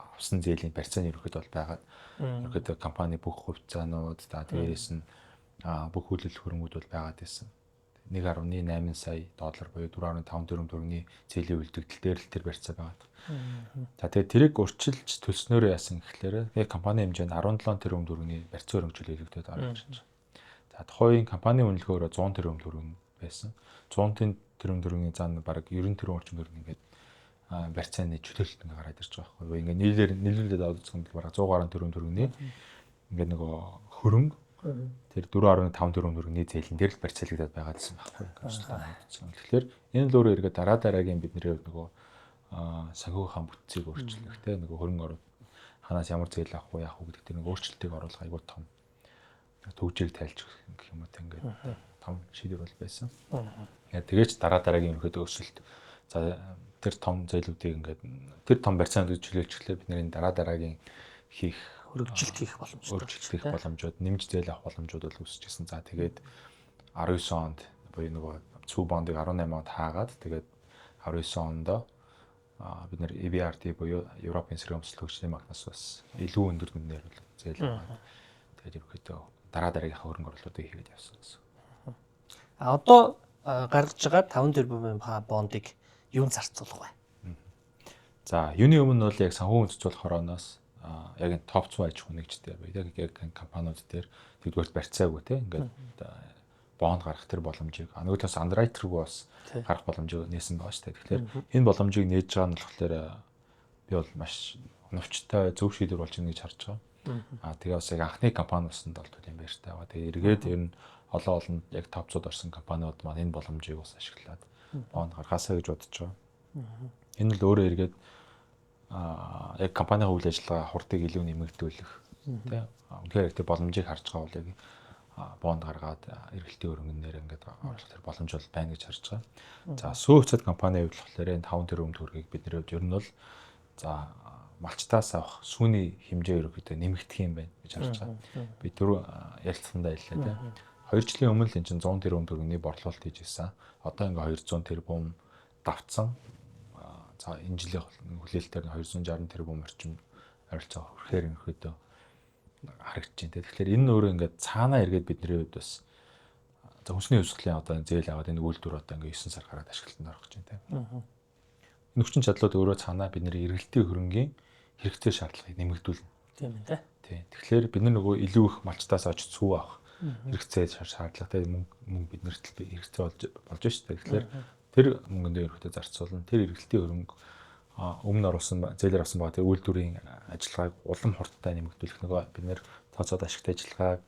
S2: авсан зээлийн барьцааны ерөнхийдөө бол байгаад ерөнхийдөө компани бүх хувьцаанууд дээрээс нь бүх хүлээлт хөрөнгүүд бол байгаад байсан. 1.8 сая доллар буюу 4.5 тэрбум төгрөгийн зээлийн үлдэгдэл дээр л тэр барьцаа байгаад. За тэгээд тэрийг урьдчилж төлснөөрөө яасан гэхлээр яг компани хэмжээнд 17 тэрбум төгрөгийн барьцаа хөрөнгө чөлөөлөгдөд байгаа гэж байна. За тухайн компани үнэлгээгээр 100 тэрбум төгрөг байсан. 100 тэрбум төгрөгийн зам бараг 90 тэрбум орчим төгрөг ингээд барьцааны чөлөөлөлт ингээ гараад ирж байгаа байхгүй. Ингээ нийлүүлээд аваад үзэх юм бол бараг 100 гаруй тэрбум төгрөгийн ингээ нөгөө хөрөнгө тэр 4.5 тэрбум төгрөгийн зээлэн дээр л барьцаалагдаад байгаа гэсэн байхгүй. Тэгэхээр энэ л өөрөө эргээд дараагийн бидний нөгөө санхүүгийн бүтцийг өөрчлөх те нөгөө хөрөнгө оруулалт ханаас ямар зээл авах уу яах уу гэдэг тэр нэг өөрчлөлтийг оруулах аюул том төвжийг тайлж гэх юм уу те ингээд том шийдвэр бол байсан. Яг тэгээч дараагийн ерөөдөө өөрчлөлт за тэр том зээлүүдийг ингээд тэр том барьцаануудыг чөлөөлчихлээ бид нарын дараагийн хийх
S1: хөргөжилт хийх
S2: боломжууд нэмж зээл авах боломжууд бол үүсчихсэн. За тэгээд 19 онд буюу нөгөө цүү бондыг 18 онд хаагаад тэгээд 19 онд бид нэр EBRD буюу Европын сэргээн өмсөлт хөгжлийн банкнаас бас илүү өндөр нэмээр бол зээл аваад тэгээд ерөөхдөө дараагийн хөрөнгө оруулалтыг хийгээд явсан гэсэн.
S1: Одоо гаргаж байгаа 5 тэрбумын бондыг юунд зарцуулах вэ?
S2: За юуны өмнө бол яг санхүү үндэс болох хорооноос яг энэ топ 100 аж ахуй нэгжтэй яг компаниуд дээр тэгдүгээр барьцаагүй те ингээд бонд гаргах тэр боломжийг нөгөө талаас андеррайтергүй бас гарах боломжийг нээсэн байгаа шүү дээ. Тэгэхээр энэ боломжийг нээж байгаа нь болохоор би бол маш оновчтой зөв шийдвэр болж байна гэж харж байгаа. Тэгээ бас яг анхны компани баснд бол тийм баяртай байгаа. Тэгээ эргээд ер нь олон яг топ 100-д орсон компаниуд маань энэ боломжийг бас ашиглаад бонд гаргаасаа гэж бодож байгаа. Энэ л өөрөө эргээд яг компанийн үйл ажиллагаа хурдыг илүү нэмэгдүүлэх тийм үнэхээр тэр боломжийг харж байгаа бол яг бонд гаргаад эргэлтийн хөрөнгөнээр ингээд оруулах тэр боломж бол байна гэж харж байгаа. За сүү хувьцаат компани хувьд болохоор энэ 5 тэрбум төгрөгийг бидний хувьд ер нь бол за малчтаас авах сүүний хэмжээ ерөөхдөө нэмэгдэх юм байна гэж харж байгаа. Би түрүү ярилцсандаа хэллээ тийм 2 жилийн өмнө л энэ чинь 100 тэрбум төгрөгийн борлуулалт хийж ирсэн. Одоо ингээд 200 тэрбум давтсан. За энэ жилийн хүлээлтээр 260 тэрбум орчим ойролцоо хүрэхээр ерөөхдөө харагдаж байна. Тэгэхээр энэ өөрөө ингээд цаанаа эргээд бидний хувьд бас за хүнсний хувьсгалын одоо зээл аваад энэ үйлдвэр одоо ингээд 9 сар гараад ашиглалтанд орох гэж байна тийм. Энэ хүчин чадлууд өөрөө цаанаа бидний эргэлтийн хөрөнгийн хэрэгцээ шаардлагыг нэмэгдүүлнэ.
S1: Тийм ээ
S2: тийм. Тэгэхээр бид нар нөгөө илүү их малчтаас очиж цүү авах хэрэгцээ шаардлагатай мөнгө биднэрт хэрэгцээ болж байна шүү дээ. Тэгэхээр тэр мөнгөнд ерөөхдөө зарцуулна. Тэр эргэлтийн хөрөнгө өмнө оруулсан зээлээр авсан байгаа тэр үйлдвэрийн ажиллагааг улам хурдтай нэмэгдүүлэх нөгөө бид нэр тооцоод ашигтай ажиллагааг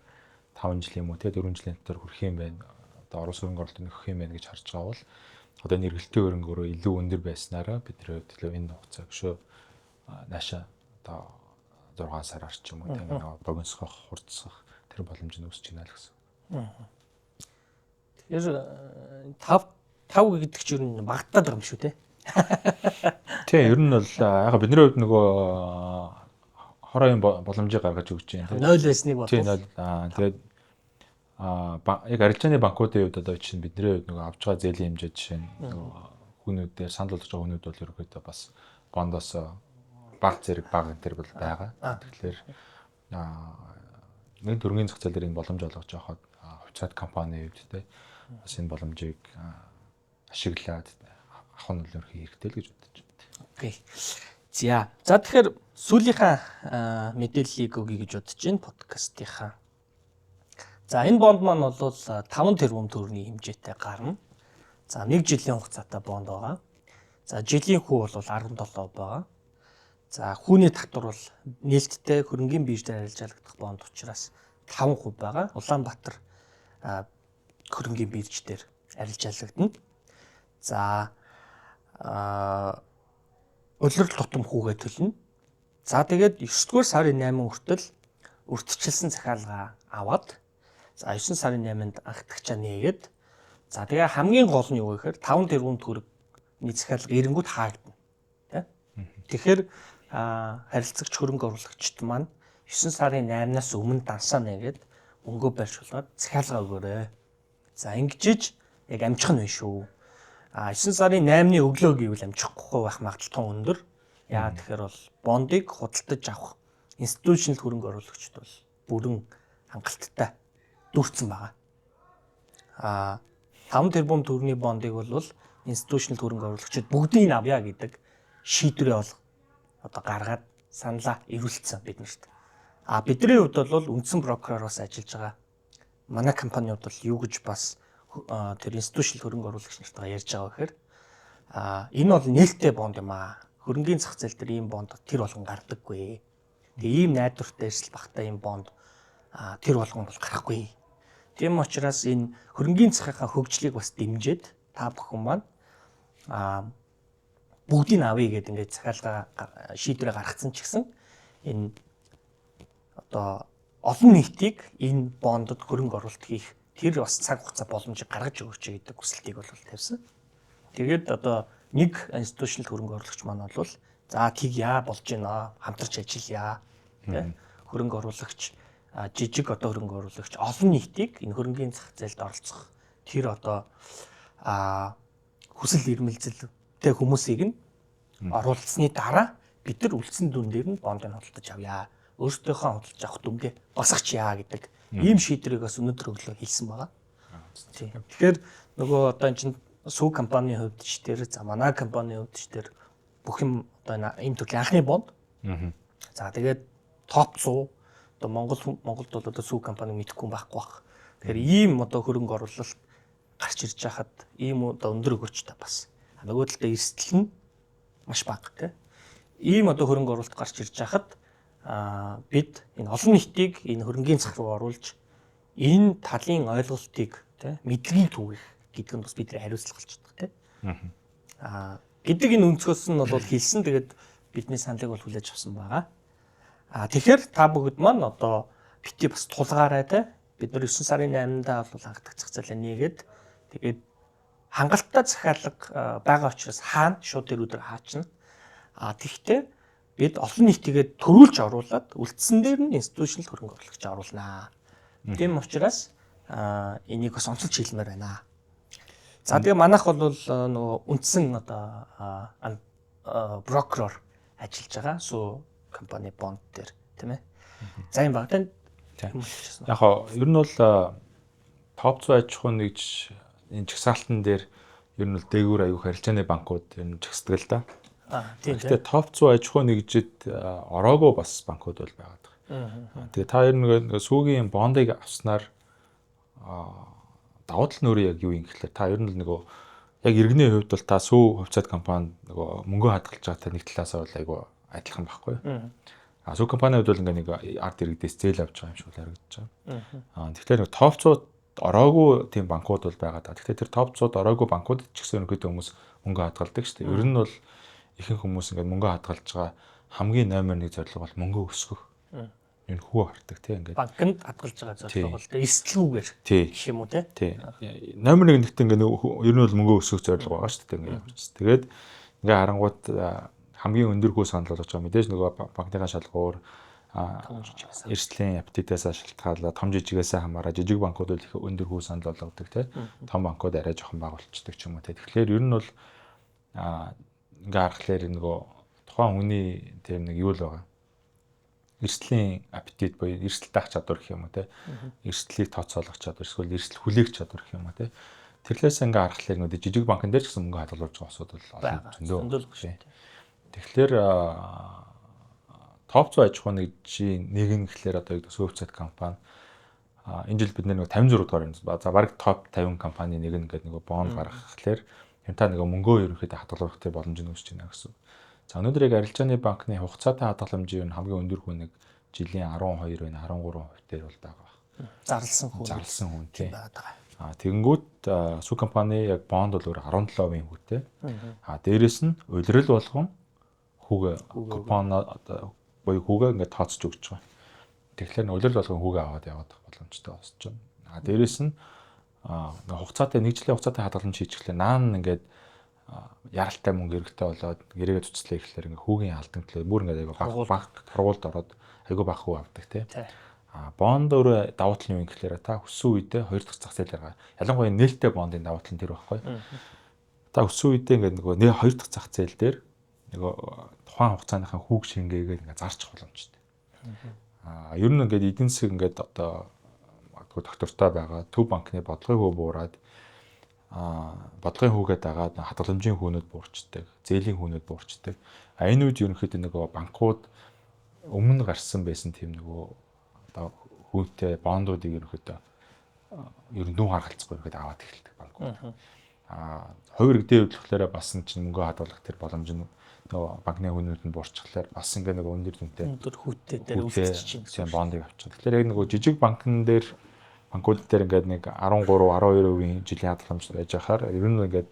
S2: 5 жилийн юм уу те 4 жилийн дотор хүрэх юм байна. Одоо орос хөрөнгө оруулалт нөхөх юм байна гэж харж байгаа бол одоо энэ эргэлтийн хөрөнгө өөрөө илүү өндөр байснараа бидний хувьд энэ хугацааг шүү наашаа одоо 6 сараар ч юм уу те нөгөө богиносгох хурдсах тэр боломж нь үүсэж байна л гэсэн.
S1: Тэгэхээр 5 гэдэг чинь ер нь багтаад байгаа юм шүү те.
S2: Тийм ер нь бол яг бидний хувьд нөгөө хороогийн боломжийг гаргаж өгч байна.
S1: 0 байсныг бодох.
S2: Тийм 0. Тэгээд яг арилжааны банкуудын хувьд одоо чинь бидний хувьд нөгөө авч байгаа зээлийн хэмжээ жишээ нь хүнүүдээр санал болгож байгаа хүнүүд бол ерөөхдөө бас бондоос баг зэрэг баг энэ төр бол байгаа. Тэгэхээр нэг төргийн зах зээл дээр энэ боломж олгож авахад хувьцаат компани хувьд те бас энэ боломжийг ашиглаад авах нь л ерхий хэрэгтэй л гэж бодож байна.
S1: Окей. За тэгэхээр сүүлийнхаа мэдээллийг өгье гэж бодож байна подкастынхаа. За энэ бонд маань бол 5 тэрбум төгрөгийн хэмжээтэй гарна. За 1 жилийн хугацаатай бонд байгаа. За жилийн хүү бол 17 байгаа. За хүүний татвар бол нээлттэй хөрөнгөний биржээр арилжаалагдах бонд учраас 5% байгаа. Улаанбаатар хөрөнгөний бирж дээр арилжаалагдана. За улирал тутам хүүгээ төлнө. За тэгээд 9-р сарын 8 хүртэл урьдчилсан захиалга аваад за 9 сарын 8-нд анх тагчаа нээгээд за тэгээ хамгийн гол нь юу гэхээр 5 тэрбум төгрөгийн захиалга эренгүүд хаагдана. Тэ? Тэгэхээр харилцагч хөрөнгө оруулагчид маань 9 сарын 8-наас өмнө дансаана гэд мөнгөө барьж болоод захиалга өгөөрэй. За ингэж яг амжих нь биш шүү. 9 сарын 8-ны өглөө гэвэл амжихгүй байх магадлал өндөр. Яа тэгэхээр бол бондыг худалдаж авах институционал хөрөнгө оруулагчид бол бүрэн хангалттай дүүрсэн байгаа. 5 тэрбум төгрөгийн бондыг бол институционал хөрөнгө оруулагчид бүгдийг нь авъя гэдэг шийдвэрээ бол одоо гаргаад саналаа ирүүлсэн биднэрт. Бидний хувьд бол үндсэн брокеророос ажиллаж байгаа. Манай компанийн хувьд бол юу гэж бас тэр институционал хөрөнгө оруулагч нартайгаа ярьж байгаа гэхээр энэ бол нээлттэй бонд юм аа. Хөрөнгөний зах зээл дээр ийм бонд тэр болгон гардаггүй. Тэгээ ийм найдвартай эрсдэл багтаа ийм бонд тэр болгон бол гарахгүй. Тийм учраас энэ хөрөнгөний захийнхаа хөгжлийг бас дэмжиж та бүхэн маань бүгдийг авъя гэдэг ингээд захиалга шийдвэрээ гаргацсан ч гэсэн энэ одоо олон нийтийг энэ бондод хөрөнгө оруулалт хийх тэр бас цаг хугацаа боломжийг гаргаж өгөөч гэдэг хүсэлтийг бол тавьсан. Тэгээд одоо нэг институционал хөрөнгө оруулагч маань бол за тэгье болж байна. Хамтарч ажиллая. Тэ хөрөнгө оруулагч жижиг одоо хөрөнгө оруулагч олон нийтийг энэ хөрөнгөний зах зээлд оролцох тэр одоо хүсэл эрмэлзэлтэй хүмүүсийг нь оруулсны дараа бид нар үлдсэн дүн дээр нь бондыг худалдаж авъя. Өөрсдийнхөө худалдаж авах дүнгээ босгочихъя гэдэг ийм шийдвэрийг бас өнөөдөр өглөө хэлсэн байгаа. Тэгэхээр нөгөө одоо энэ чинь сүү компанийн хувьд ч тэр за манай компанийн хувьд ч тэр бүх юм одоо энэ төрлийн анхны бонд. За тэгээд топ 100 одоо Монголд бол одоо сүү компани мэдэхгүй байхгүй бах. Тэгэхээр ийм одоо хөрөнгө оруулалт гарч ирж хахад ийм одоо өндөр өгөөчтэй бас. Нөгөө талдаа эрсдэл нь маш бага тийм. Ийм одоо хөрөнгө оруулалт гарч ирж хахад бид энэ олон нийтийг энэ хөрөнгөний зах руу оруулж энэ талын ойлголтыг тийм мэдлэгийг түгэх гэдэг нь бас бидний хариуцлага болж байгаа тийм. Гэдэг энэ өнцгөөс нь бол хэлсэн. Тэгээд бидний саналыг бол хүлээж авсан байгаа. Тэгэхээр та бүгд маань одоо бити бас тулгаарай тийм. Бид нар 9 сарын 8-нд бол хангалттай зах зээлээ нээгээд тэгээд хангалттай захиалга байгаа учраас хаана шууд тэр өдөр хаачна. Тэгвэл бид олон нийтийгээ төрүүлж оруулаад үлдсэн дээр нь институционал хөрөнгө оруулагч оруулнаа. Тийм учраас энийг бас онцолж хэлмээр байна. За тэгээ манайх бол нөгөө үндсэн одоо брокероор ажиллаж байгаа. Сүү компани бонд дээр тийм ээ. За юм баг тань.
S2: Яг ер нь бол топ 100 аж ахуй нэгж энэ чагсаалтан дээр ер нь бол дээгүүр аюух харилцааны банкуд ер нь чагсдаг л да. Тийм. Гэхдээ топ 100 аж ахуй нэгжид ороогүй бас банкуд бол байгаад байгаа. Тэгээ та ер нь сүүгийн бондыг авснаар давуу тал нь өөрөө яг юу юм гэхлээр та ер нь л нөгөө яг иргэний хувьд бол та сүү хувьцаат компанид нөгөө мөнгө хадгалж байгаатай нэг талаасаа бол айгүй адилхан байхгүй. Сүү компанид бол ингээ нэг арт иргэдээс зээл авч байгаа юм шиг харагдаж байгаа. Тэгэхээр нэг топ 100 ороогүй тийм банкуд бол байгаа да. Тэгэхээр тэр топ 100-д ороогүй банкудад ч гэсэн ерөнхийдөө хүмүүс мөнгө хадгалдаг шүү дээ. Ер нь бол ихэнх хүмүүс ингээ мөнгө хадгалж байгаа хамгийн номер 1 зорилго бол мөнгө өсгөх. Энэ хүү хардаг тийм ингээд
S1: банкнд хадгалж байгаа зорилго бол эрсдэлгүйгээр гэх юм уу тийм.
S2: Номер 1 нэгт ингээ ер нь бол мөнгө өсгөх зорилго байгаа шүү дээ ингээ явж. Тэгээд ингээ харангууд хамгийн өндөр хүү санал болгож байгаа мэдээж нөгөө банкныхаа шалгуур эрсдлийн аппетитээс шалтгаалаад том жижигээс хамаараа жижиг банкуд бол их өндөр хүү санал болгодог тийм. Том банкуд арай жоохон бага болцдог ч юм уу тийм. Тэгэхээр ер нь бол ингээ харахаар нөгөө тухайн хүний тийм нэг юу л байгаа. Эрсдлийн аппетит буюу эрсдэл даах чадвар гэх юм уу те. Эрсдлийг тооцоолох чадвар эсвэл эрсдэл хүлээх чадвар гэх юм уу те. Тэрлээс ингээ харахаар нэг жижиг банкн дээр ч гэсэн мөнгө хадгалж байгаа асуудал олон зөндөө байна. Тэгэхээр топ 100 аж ахуй нэгжийн нэгэн гэхлээр одоо сүүвцэт компани энэ жил бид нэг 56 дугаар юм. За баг топ 50 компани нэг нь ингээд нэг бонд гаргахлаэр та нэг мөнгөө ерөнхийдөө хадгалах тийм боломж нь үүсэж байна гэсэн. За өнөөдөр яг арилжааны банкны хугацаатай хадгаламжийн хамгийн өндөр хүн нэг жилийн 12 байна 13% дээр бол байгаа. Зарласан хүн тийм. Тэгэнгүүт сүү компани яг бонд бол өөр 17% хүүтэй. Дээрэс нь улирал болгон хүүгээ купон буюу хүүгээ ингээд тооцож өгч байгаа. Тэгэхээр улирал болгон хүүгээ аваад яваад боломжтой болсож байна. Дээрэс нь хугацаатай нэг жилийн хугацаатай хадгаламж хийчихлээ наан ингээд яралтай мөнгө эрэгтэй болоод гэрээгээ цуцлаа ирэхлээр ингээ хүүгийн алдан төлөө бүр ингээ айгу баг сургуульд ороод айгу баг хүү авдаг тий. Бонд өөрөө давуу тал нь юу юм гэхээр та өссөн үедээ 2 дахь зах зээлээр ялангуяа нээлттэй бондын давуу тал нь тэр байхгүй. Та өссөн үедээ ингээ нөгөө 2 дахь зах зээл дээр нөгөө тухайн хугацааныхаа хүүг шингээгээд ингээ зарчих боломжтой. Ер нь ингээд эдийн засаг ингээд одоо магадгүй доктортой байгаа төв банкны бодлогын хөө буураад бодлогын хүүгээд дагаад хадгаламжийн хүүнүүд буурчдаг, зээлийн хүүнүүд буурчдаг. Энэ үед ерөнхийдөө нөгөө банкуд өмнө гарсан байсан тийм нөгөө одоо хүүтэй бондуудыг ерөнхийдөө ер нь дүүн харгалцахгүй ерөөд аваад эхэлдэг банкуд. Хувь иргэдийн хувьд болохоор бас чинь мөнгө хадгалах тэр боломж нь нөгөө банкны хүүнүүд нь буурчихлаар бас ингээ нөгөө өндөр дүнтэй
S1: хүүтэй дээр өвлөж чинь
S2: бондыг авчих. Тэгэхээр яг нөгөө жижиг банкн дээр банкуд дээр ингээд нэг 13-12% жилийн хадгаламж байж байхаар ер нь ингээд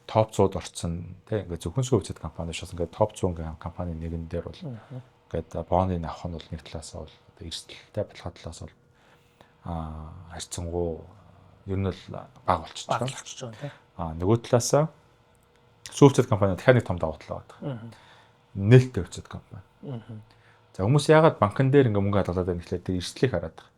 S2: топ 100-д орцсон тийм ингээд зөвхөн сүүцэд компани шээс ингээд топ 100 компани нэгэн дээр бол ингээд бондыг авах нь бол нэг талаас бол эрсдэлтэй болох талаас бол харьцангуй ер нь л бага болчихж байгаа тийм. Нөгөө талаас сүүцэд компани дахиад нэг том давуу тал байгаа. Нээлттэй хувьцат компани. За хүмүүс яагаад банкн дээр ингээд мөнгө хадгалаад байна гэхлээр тэр эрсдлийг хараад байгаа.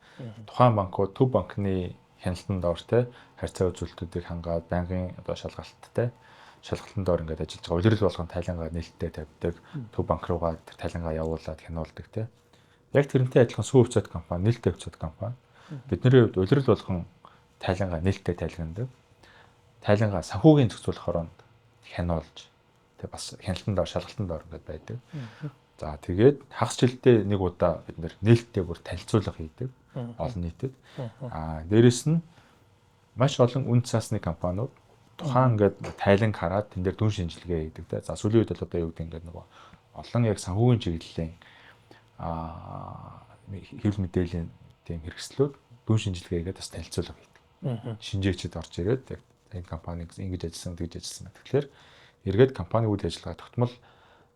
S2: Тухайн банкуд төв банкны хяналтанд ор те харьцаа үзүүлэлтүүдийг хангаад банкын одоо шалгалттай шалгалтанд ор ингээд ажиллаж байгаа. Улирал болгон тайлангаа нээлттэй тавьдаг. Төв банк руугаа тэр тайлангаа явуулаад хянуулдаг те. Яг тэрнтэй адилхан сүү хувьцат компани, нээлттэй хувьцат компани. Бидний хувьд улирал болгон тайлангаа нээлттэй тайлгандаг. Тайлангаа санхүүгийн зохицуулах оронд хянуулж те бас хяналтанд ор шалгалтанд ор ингээд байдаг. За тэгээд хагас жилдээ нэг удаа бид нээлттэй бүр танилцуулга хийдэг олон нийтэд. Дээрэс нь маш олон үн цасны компаниуд тухайн ингээд тайланг хараад тэн дээр дүн шинжилгээ хийдэг те. За сүүлийн үед бол одоо юу гэдэг ингээд нөгөө олон яг санхүүгийн чиглэлийн хэвлэл мэдээллийн тийм хэрэгслүүд дүн шинжилгээ хийгээд бас танилцуулга хийдэг. Шинжээчд орж ирээд яг энэ компаниг ингэж ажилласан тэгж ажилласан. Тэгэхээр эргээд компани үйл ажиллагаа тогтмол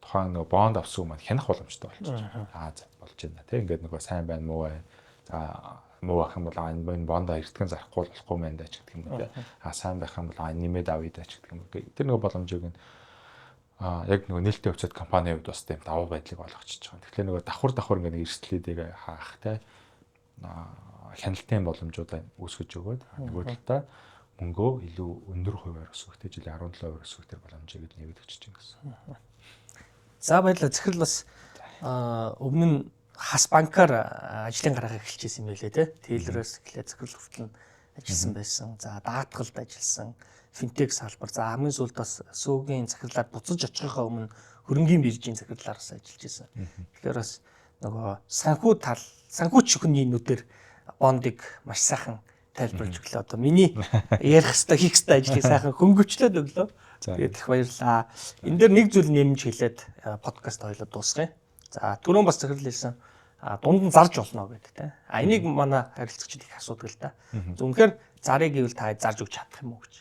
S2: тухайн нөгөө бонд авсан хүмүүс хянах боломжтой болчихж байгаа. За болж байна тийм ингээд нөгөө сайн байна муу байна. За муу ах юм бол энэ бондоо эртгэн зарахгүй болохгүй мэн даа ч гэдэг юм уу. Сайн байх юм бол нэмээд авъя даа ч гэдэг юм уу. Тэр нөгөө боломжийг нь яг нөгөө нээлттэй хувьцат компанийн хувьд бас тийм давуу байдлыг олгочихж байгаа. Тэгэхээр нөгөө давхар ингээд эрсдлүүдийг хаах те хяналтын боломжуудаа үүсгэж өгөөд нөгөө талдаа мөнгөө илүү өндөр хувиар өсгөхтэй жилийн 17% өсгөх тэр боломжийг нээгдэж чинь гэсэн.
S1: За баярлалаа. Захирал бас өмнө нь хас банкаар ажлын гаргаа эхэлчихсэн юм байлээ те. Тейлерээс эхлээд захирал хүртэл ажилласан байсан. За даатгалд ажилласан, финтек салбар. За хамгийн сүүлд бас сүүгийн захирлаар буцаж очихынхаа өмнө хөрөнгийн биржийн захирлаар бас ажиллаж байсан. Тэгэхээр бас нөгөө санхүү чухны нүдээр бондыг маш сайхан тайлбарлаж өглөө. Одоо миний ярих хэвээр хийх хэвээр ажлыг сайхан хөнгөвчлөөд өглөө. Тэгээд их баярлалаа. Энд дээр нэг зүйл нэмж хэлээд подкаст хоёлоо дуусгая. За түрүүн бас захирал хэлсэн дунд нь зарж болно гэдэг те. Энийг манай харилцагчид их асуудаг л да. Зөвхөн зарыг гэвэл та зарж өгч чадах юм уу гэж.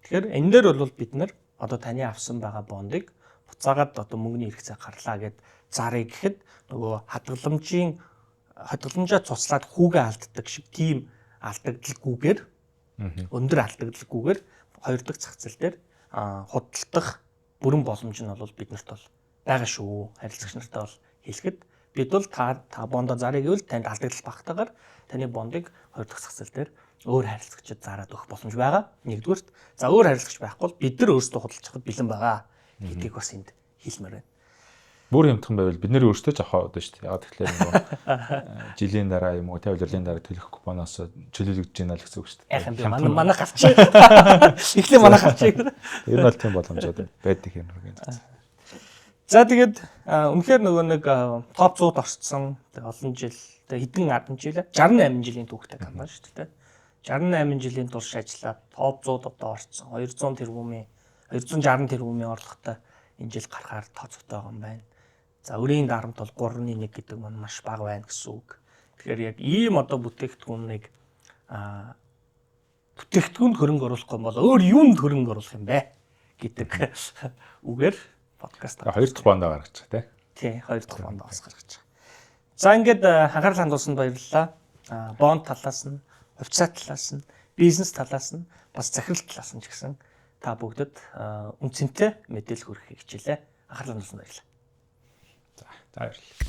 S1: Тэгэхээр энэ дээр бол бид нар одоо таны авсан байгаа бондыг буцаагаад одоо мөнгөний хэрэгцээ гарлаа гэд зарыг гэхэд нөгөө хадгаламжаа цуслаад хүүгээ алддаг шиг тийм алдагдalgгүйгээр өндөр алдагдalgгүйгээр хоёр дахь зах зээл дээр худалдах бүрэн боломж нь бол биднэрт бол байгаа шүү. Харилцагч нартай бол хэлэхэд бид бол та бондо зарыг гэвэл танд алдагдал багтаагаар таны бондыг хоёр дахь зах зээл дээр өөр харилцагчид зараад өгөх боломж байгаа. Нэгдүгürt за өөр харилцагч байхгүй бол бид нар өөрсдөө худалдаж авах бэлэн байгаа гэдгийг бас энд хэлмээр байна.
S2: Бүр хямдхан байвал бид нэр өөрсдөө ч авах одоо шүү дээ. Яг тэгэхээр нөгөө жилийн дараа юм уу тэ удирлын дараа төлөх купоноос чөлөөлөгдөж гинэ л гэсэн үг шүү дээ.
S1: Яг юм манай гарчээ. Эхлээ манай гарчээ.
S2: Энэ бол тийм боломжууд байдаг юм байна.
S1: За тэгээд үнэхээр нөгөө нэг топ 100-д орцсон олон жил хэдэн 10 жил 68 жилийн түүхтэй компани шүү дээ. 68 жилийн турш ажиллаад топ 100-д одоо орцсон 260 тэрбумын орлоготой энэ жил гарахаар тооцогтой байгаа юм байна. За өрийн дарамт бол 3.1 гэдэг маань маш бага байна гэсэн үг. Тэгэхээр яг ийм одоо бүтээгдэхүүнийг бүтээгдэхүүнд хөрөнгө оруулахгүй бол өөр юунд хөрөнгө оруулах юм бэ гэдэг үгээр подкаст.
S2: Хоёр дахь бондоо гаргаж байгаа
S1: тий. Хоёр дахь бондоо бас гаргаж байгаа. За ингээд анхаарал хандуулсанд баярлалаа. Бонд талаас нь, хувьцаа талаас нь, бизнес талаас нь, бас захирал талаас нь ч гэсэн та бүгдэд үнцэнтэй мэдээлэл хүргэхийг хичээлээ. Анхаарлаа хандуулсан баярлалаа.
S2: За баярлалаа.